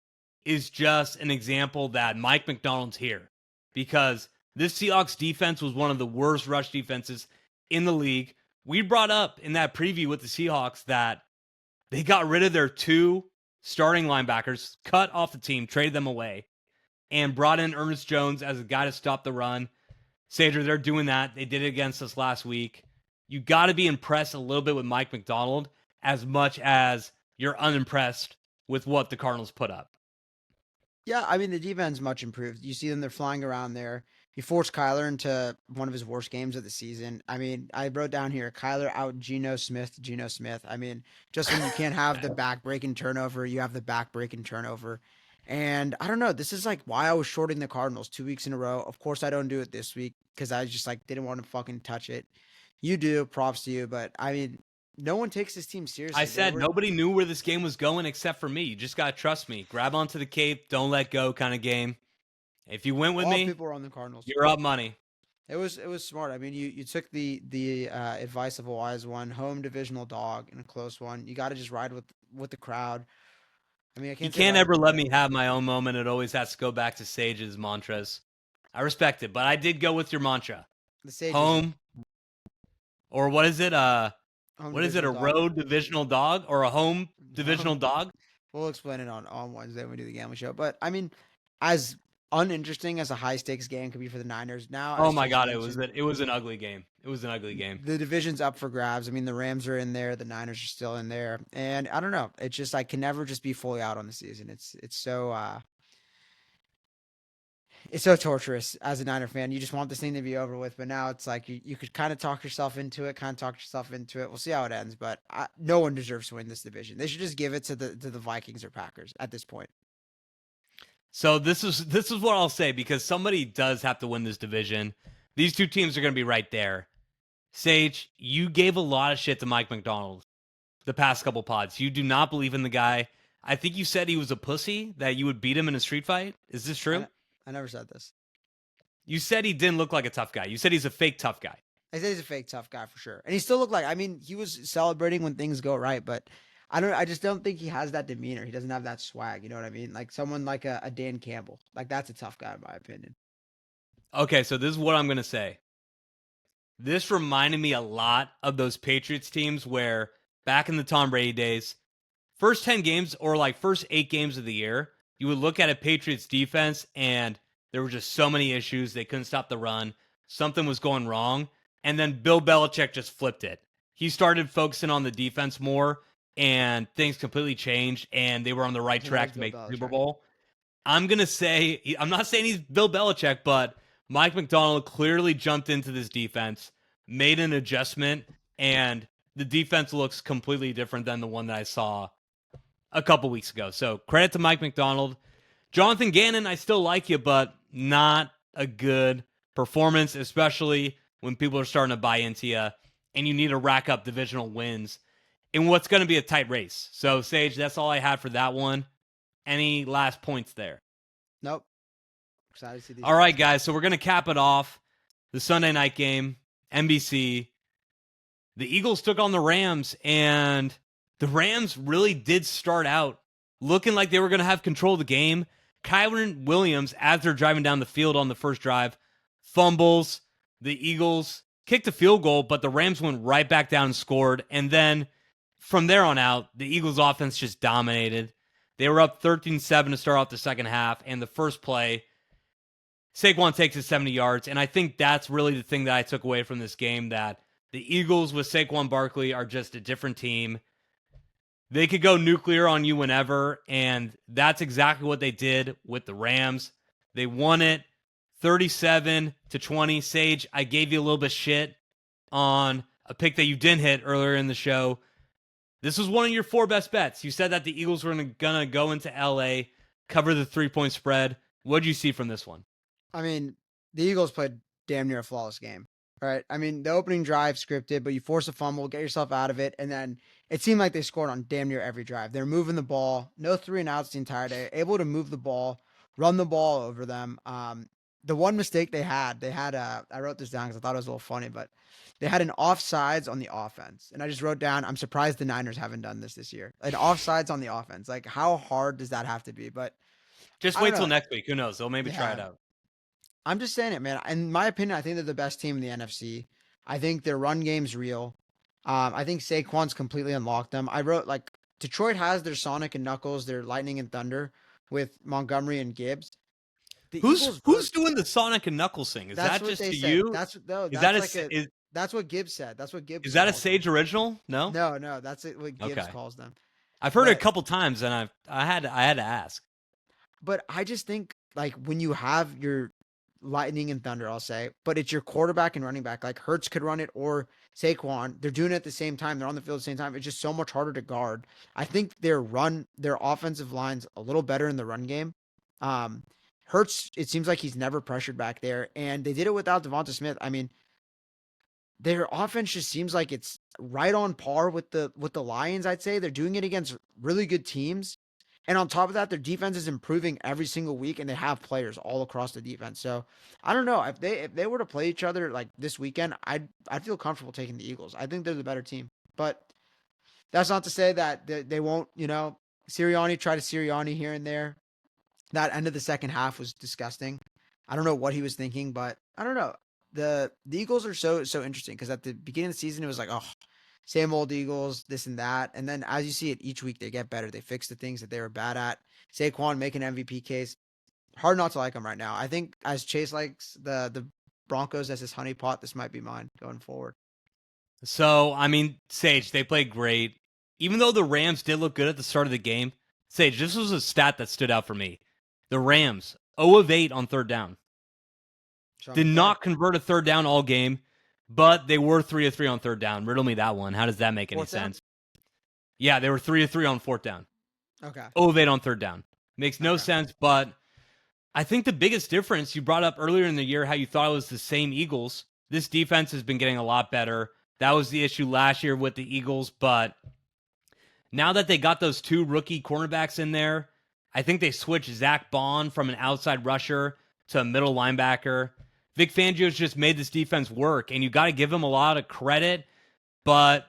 is just an example that Mike McDonald's here. Because this Seahawks defense was one of the worst rush defenses in the league. We brought up in that preview with the Seahawks that they got rid of their 2 starting linebackers, cut off the team, traded them away, and brought in Ernest Jones as a guy to stop the run. Sager, they're doing that. They did it against us last week. You got to be impressed a little bit with Mike McDonald as much as you're unimpressed with what the Cardinals put up.
Yeah, I mean, the defense much improved. You see them, they're flying around there. He forced Kyler into one of his worst games of the season. I mean, I wrote down here, Kyler out Geno Smith. I mean, just when you can't have the back-breaking turnover, you have the back-breaking turnover. And I don't know, this is like why I was shorting the Cardinals 2 weeks in a row. Of course, I don't do it this week because I just like didn't want to fucking touch it. You do, props to you. But I mean, no one takes this team seriously.
I said nobody knew where this game was going except for me. You just got to trust me. Grab onto the cape, don't let go kind of game. If you went with me,
people are on the Cardinals.
You're up money.
It was smart. I mean, you took the advice of a wise one, home divisional dog in a close one. You got to just ride with the crowd. I mean,
You can't ever let me have my own moment. It always has to go back to Sage's mantras. I respect it, but I did go with your mantra.
The Sages,
home, or what is it? What is it? A road divisional dog or a home divisional dog?
We'll explain it on Wednesday when we do the gambling show. But I mean, as uninteresting as a high stakes game could be for the Niners now.
Oh my God, it was an ugly game. It was an ugly game.
The division's up for grabs. I mean, the Rams are in there, the Niners are still in there, and I don't know. It's just I can never just be fully out on the season. It's so torturous as a Niner fan. You just want this thing to be over with, but now it's like you could kind of talk yourself into it. We'll see how it ends, but no one deserves to win this division. They should just give it to the Vikings or Packers at this point.
So this is what I'll say, because somebody does have to win this division. These 2 teams are going to be right there. Sage, you gave a lot of shit to Mike McDonald the past couple pods. You do not believe in the guy. I think you said he was a pussy, that you would beat him in a street fight. Is this true?
I never said this.
You said he didn't look like a tough guy. You said he's a fake tough guy.
I said he's a fake tough guy for sure. And he still looked like, I mean, he was celebrating when things go right, but I just don't think he has that demeanor. He doesn't have that swag. You know what I mean? Like someone like a Dan Campbell. Like that's a tough guy in my opinion.
Okay, so this is what I'm going to say. This reminded me a lot of those Patriots teams where back in the Tom Brady days, first 10 games or like first 8 games of the year, you would look at a Patriots defense and there were just so many issues. They couldn't stop the run. Something was going wrong. And then Bill Belichick just flipped it. He started focusing on the defense more, and things completely changed, and they were on the right track to make the Super Bowl. I'm going to say, I'm not saying he's Bill Belichick, but Mike McDonald clearly jumped into this defense, made an adjustment, and the defense looks completely different than the one that I saw a couple weeks ago. So credit to Mike McDonald. Jonathan Gannon, I still like you, but not a good performance, especially when people are starting to buy into you. and you need to rack up divisional wins in what's going to be a tight race. So, Sage, that's all I had for that one. Any last points there?
Nope. Excited to see these.
All right, guys. So we're going to cap it off. The Sunday night game, NBC. The Eagles took on the Rams, and the Rams really did start out looking like they were going to have control of the game. Kyron Williams, as they're driving down the field on the first drive, fumbles. The Eagles kicked a field goal, but the Rams went right back down and scored. And then from there on out, the Eagles offense just dominated. They were up 13-7 to start off the second half, and the first play, Saquon takes it 70 yards. And I think that's really the thing that I took away from this game, that the Eagles with Saquon Barkley are just a different team. They could go nuclear on you whenever, and that's exactly what they did with the Rams. They won it 37-20. Sage, I gave you a little bit of shit on a pick that you didn't hit earlier in the show. This was one of your 4 best bets. You said that the Eagles were going to go into LA, cover the 3-point spread. What did you see from this one?
I mean, the Eagles played damn near a flawless game. Right. I mean, the opening drive scripted, but you force a fumble, get yourself out of it. And then it seemed like they scored on damn near every drive. They're moving the ball, no 3-and-outs the entire day, able to move the ball, run the ball over them. The one mistake they had, I wrote this down because I thought it was a little funny, but they had an offsides on the offense. And I just wrote down, I'm surprised the Niners haven't done this year. An offsides on the offense. Like, how hard does that have to be? But
just wait till next week. Who knows? They'll maybe try it out.
I'm just saying it, man. In my opinion, I think they're the best team in the NFC. I think their run game's real. I think Saquon's completely unlocked them. I wrote, like, Detroit has their Sonic and Knuckles, their Lightning and Thunder with Montgomery and Gibbs.
Who's doing the Sonic and Knuckles thing? Is that just to you?
That's what Gibbs said. That's what Gibbs.
Is that a Sage original? No,
no. That's what Gibbs calls them.
I've heard it a couple times, and I had to ask.
But I just think, like, when you have your Lightning and Thunder, I'll say, but it's your quarterback and running back. Like, Hurts could run it, or Saquon. They're doing it at the same time. They're on the field at the same time. It's just so much harder to guard. I think their offensive line's a little better in the run game. Hurts, it seems like he's never pressured back there, and they did it without Devonta Smith. I mean, their offense just seems like it's right on par with the Lions. I'd say they're doing it against really good teams. And on top of that, their defense is improving every single week, and they have players all across the defense. So I don't know, if they were to play each other like this weekend, I'd feel comfortable taking the Eagles. I think they're the better team, but that's not to say that they won't. Sirianni tried to Sirianni here and there. That end of the second half was disgusting. I don't know what he was thinking, but I don't know. The Eagles are so interesting because at the beginning of the season, it was like, oh, same old Eagles, this and that. And then as you see it each week, they get better. They fix the things that they were bad at. Saquon make an MVP case. Hard not to like him right now. I think as Chase likes the Broncos as his honeypot, this might be mine going forward.
So, I mean, Sage, they played great. Even though the Rams did look good at the start of the game, Sage, this was a stat that stood out for me. The Rams, 0 of 8 on third down. Did not convert a third down all game. But they were 3 of 3 on third down. Riddle me that one. How does that make any sense? Yeah, they were 3 of 3 on fourth down.
Okay.
0 of 8 on third down. Makes no sense, but I think the biggest difference, you brought up earlier in the year how you thought it was the same Eagles. This defense has been getting a lot better. That was the issue last year with the Eagles, but now that they got those 2 rookie cornerbacks in there, I think they switched Zach Bond from an outside rusher to a middle linebacker. Vic Fangio's just made this defense work, and you got to give him a lot of credit. But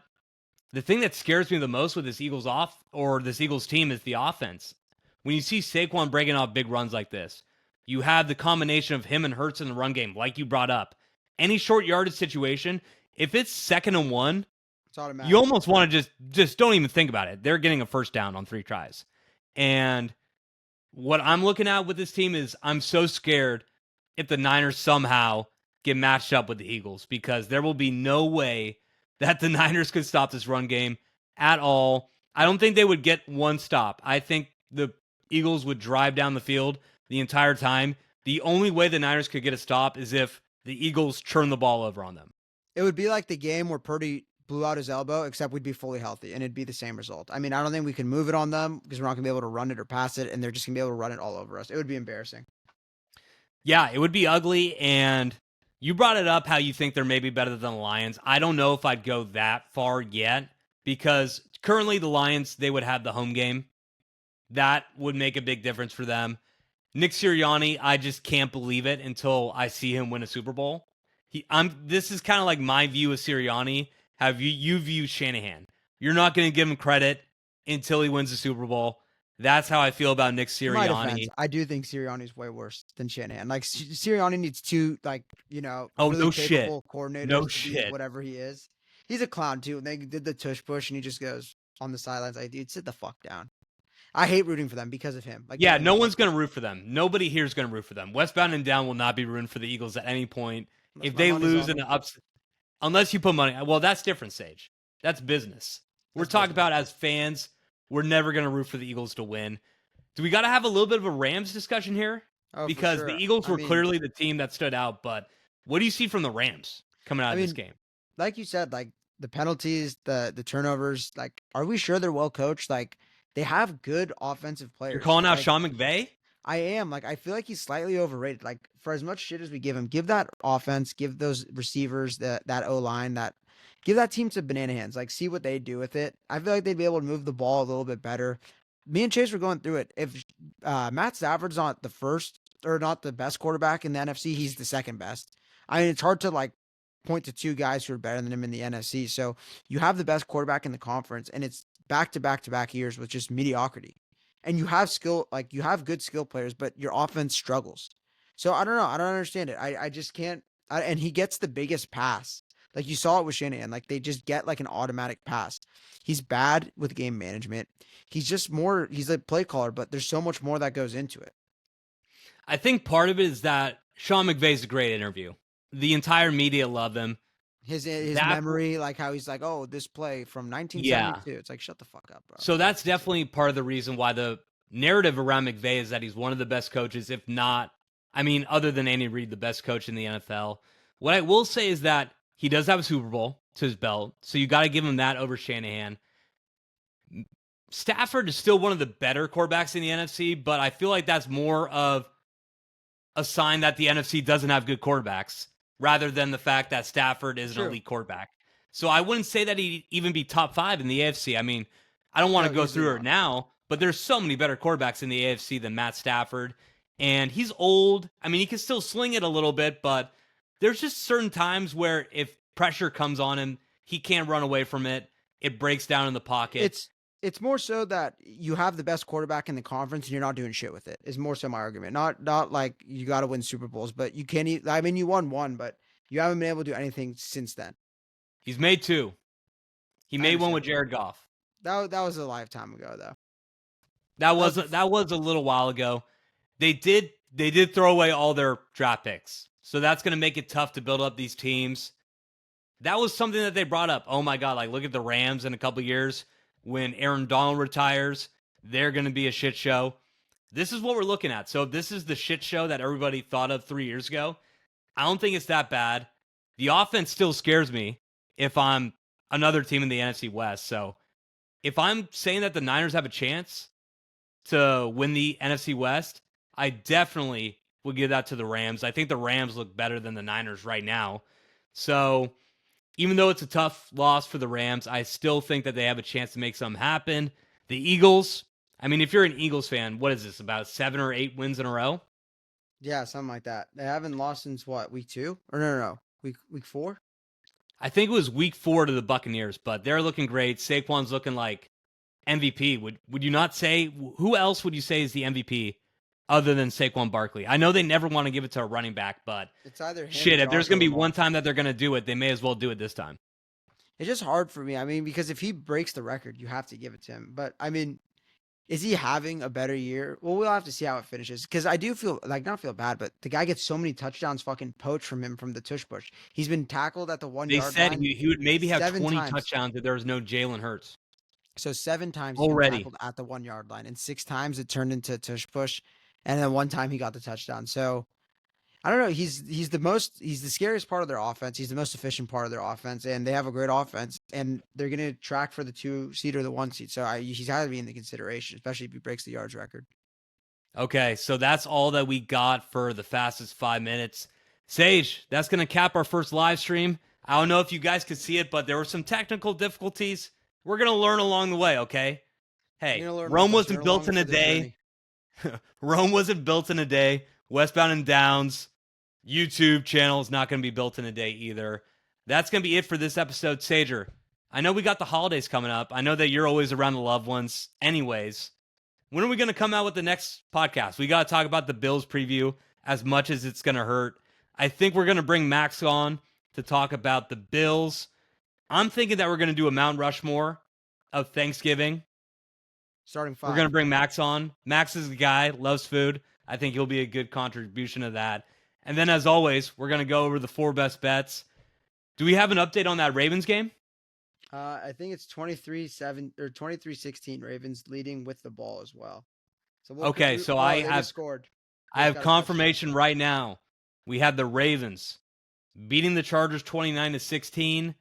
the thing that scares me the most with this this Eagles team is the offense. When you see Saquon breaking off big runs like this, you have the combination of him and Hurts in the run game, like you brought up. Any short yardage situation, if it's 2nd and 1,
it's automatic.
You almost want to just don't even think about it. They're getting a first down on 3 tries. And what I'm looking at with this team is I'm so scared if the Niners somehow get matched up with the Eagles, because there will be no way that the Niners could stop this run game at all. I don't think they would get one stop. I think the Eagles would drive down the field the entire time. The only way the Niners could get a stop is if the Eagles churn the ball over on them.
It would be like the game where Purdy blew out his elbow, except we'd be fully healthy, and it'd be the same result. I mean, I don't think we can move it on them because we're not going to be able to run it or pass it, and they're just going to be able to run it all over us. It would be embarrassing.
Yeah, it would be ugly, and You brought it up how you think they're maybe better than the Lions. I don't know if I'd go that far yet because currently the Lions, they would have the home game. That would make a big difference for them. Nick Sirianni, I just can't believe it until I see him win a Super Bowl. This is kind of like my view of Sirianni. Have you view Shanahan? You're not going to give him credit until he wins the Super Bowl. That's how I feel about Nick
In my defense,
Sirianni.
I do think Sirianni's way worse than Shanahan. Like Sirianni needs two,
Oh,
really
no shit.
capable coordinators
No
to be
shit.
whatever he is. He's a clown too. And they did the tush push, and he just goes on the sidelines like, "Dude, sit the fuck down." I hate rooting for them because of him. Like,
Yeah, no one's going to root for them. Nobody here is going to root for them. Westbound and Down will not be rooting for the Eagles at any point.
unless
If
my
they
money's
lose
on
in
them.
the ups, unless you put money. Well, that's different, Sage. That's business. We're
That's
talking
business.
about as fans, we're never going to root for the Eagles to win. Do we got to have a little bit of a Rams discussion here?
Oh, for
Because
sure.
the Eagles
I
were
mean,
clearly the team that stood out, but what do you see from the Rams coming out
I
of this
mean,
game?
like you said, like the penalties, the turnovers. Like, are we sure they're well coached? Like, they have good offensive
You're
players.
calling out
Like,
Sean McVay?
I am. Like, I feel like he's slightly overrated. Like, for as much shit as we give him, give that offense, give those receivers, that O line, give that team some banana hands. Like, see what they do with it. I feel like they'd be able to move the ball a little bit better. Me and Chase were going through it. If Matt Stafford's not the first or not the best quarterback in the NFC, he's the second best. I mean, it's hard to like point to two guys who are better than him in the NFC. So you have the best quarterback in the conference, and it's back to back to back years with just mediocrity. And you have skill, like you have good skill players, but your offense struggles. So I don't know. I don't understand it. I just can't. And he gets the biggest pass. Like you saw it with Shanahan. Like they just get like an automatic pass. He's bad with game management. He's a play caller, but there's so much more that goes into it.
I think part of it is that Sean McVay's a great interview. The entire media love him.
His
That
memory, like how he's like, oh, this play from
yeah.
1972. It's like, shut the fuck up, bro.
So
Like,
that's definitely part of the reason why the narrative around McVay is that he's one of the best coaches, if not, I mean, other than Andy Reid, the best coach in the NFL. What I will say is that he does have a Super Bowl to his belt, so you got to give him that over Shanahan. Stafford is still one of the better quarterbacks in the NFC, but I feel like that's more of a sign that the NFC doesn't have good quarterbacks rather than the fact that Stafford is an
true.
elite quarterback. So I wouldn't say that he'd even be top 5 in the AFC. I mean, I don't want to
No,
go
easily
through it
not.
now, but there's so many better quarterbacks in the AFC than Matt Stafford. And he's old. I mean, he can still sling it a little bit, but there's just certain times where if pressure comes on him, he can't run away from it. It breaks down in the pocket.
It's more so that you have the best quarterback in the conference and you're not doing shit with it. Is more so my argument. Not like you got to win Super Bowls, but you can't. I mean, you won one, but you haven't been able to do anything since then.
He's made 2. He
I
made one
understand.
with Jared Goff.
That was a lifetime ago, though.
That was a little while ago. They did throw away all their draft picks. So that's going to make it tough to build up these teams. That was something that they brought up. Oh my god, like look at the Rams in a couple years when Aaron Donald retires, they're going to be a shit show. This is what we're looking at. So if this is the shit show that everybody thought of 3 years ago, I don't think it's that bad. The offense still scares me if I'm another team in the NFC West. So if I'm saying that the Niners have a chance to win the NFC West, I definitely would give that to the Rams. I think the Rams look better than the Niners right now. So even though it's a tough loss for the Rams, I still think that they have a chance to make something happen. The Eagles, I mean, if you're an Eagles fan, what is this, about 7 or 8 wins in a row?
Yeah, something like that. They haven't lost since what, week 2? Or no. Week 4?
I think it was week 4 to the Buccaneers, but they're looking great. Saquon's looking like MVP. Would you not say, who else would you say is the MVP other than Saquon Barkley? I know they never want to give it to a running back, but
It's either him,
shit, if there's
Josh, or
going to be
Lamar.
one time that they're going to do it, they may as well do it this time.
It's just hard for me. I mean, because if he breaks the record, you have to give it to him. But I mean, is he having a better year? Well, we'll have to see how it finishes. Because I do feel like not feel bad, but the guy gets so many touchdowns fucking poached from him from the tush push. He's been tackled at the 1
They
yard
said
line
he would maybe have
7
20
times.
touchdowns if there was no Jalen Hurts.
So 7 times he's been
Already.
tackled at the 1 yard line, and 6 times it turned into a tush push, and then one time he got the touchdown. So I don't know. He's the scariest part of their offense. He's the most efficient part of their offense, and they have a great offense, and they're gonna track for the 2 seed or the 1 seed. So he's got to be in the consideration, especially if he breaks the yards record.
Okay, so that's all that we got for the fastest 5 minutes. Sage, that's going to cap our first live stream. I don't know if you guys could see it, but there were some technical difficulties. We're going to learn along the way, okay?
You're
Hey,
gonna learn
Rome
with us. You're
wasn't built
along
in a
for the
day.
journey.
Rome wasn't built in a day. Westbound and Downs YouTube channel is not going to be built in a day either. That's going to be it for this episode. Sager, I know we got the holidays coming up. I know that you're always around the loved ones anyways. When are we going to come out with the next podcast? We got to talk about the Bills preview as much as it's going to hurt. I think we're going to bring Max on to talk about the Bills. I'm thinking that we're going to do a Mount Rushmore of Thanksgiving.
Starting 5.
We're going to bring Max on. Max is the guy, loves food. I think he'll be a good contribution to that. And then, as always, we're going to go over the 4 best bets. Do we have an update on that Ravens game?
I think it's 23-7 or 23-16 Ravens leading with the ball as well. So
Okay, so I
they
have
just scored.
I have confirmation right now. We have the Ravens beating the Chargers 29-16.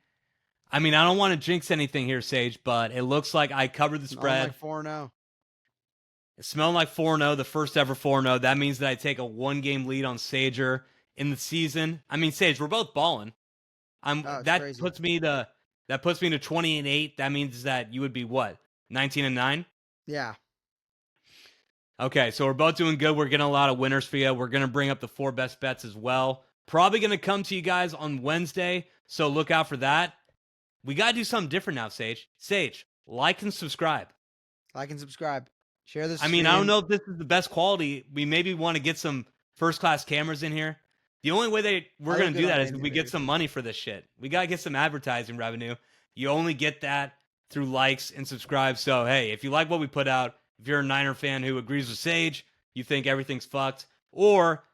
I mean, I don't want to jinx anything here, Sage, but it looks like I covered the spread.
Like 4-0.
It's smelling like 4-0, the first ever 4-0. That means that I take a 1-game lead on Sager in the season. I mean, Sage, we're both balling. That
crazy.
puts me to 20-8. That means that you would be what? 19-9?
Yeah.
Okay, so we're both doing good. We're getting a lot of winners for you. We're going to bring up the 4 best bets as well. Probably going to come to you guys on Wednesday, so look out for that. We got to do something different now, Sage. Sage, like and subscribe.
Like and subscribe. Share this.
I mean, I don't know if this is the best quality. We maybe want to get some first-class cameras in here. The only way that we're going to do that is if we get some money for this shit. We got to get some advertising revenue. You only get that through likes and subscribe. So, hey, if you like what we put out, if you're a Niner fan who agrees with Sage, you think everything's fucked, or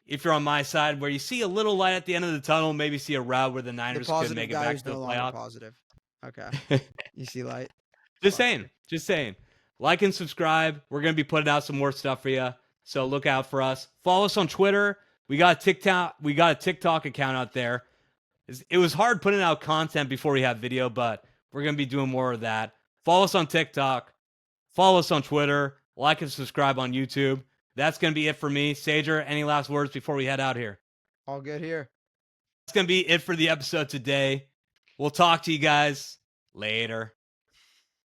if you're on my side where you see a little light at the end of the tunnel, maybe see a route where the Niners could make it back to the playoffs.
Positive. Okay. You see light?
Just saying. Like and subscribe. We're going to be putting out some more stuff for you. So look out for us. Follow us on Twitter. We got a TikTok account out there. It was hard putting out content before we have video, but we're going to be doing more of that. Follow us on TikTok. Follow us on Twitter. Like and subscribe on YouTube. That's going to be it for me. Sager, any last words before we head out here?
All good here.
That's going to be it for the episode today. We'll talk to you guys later.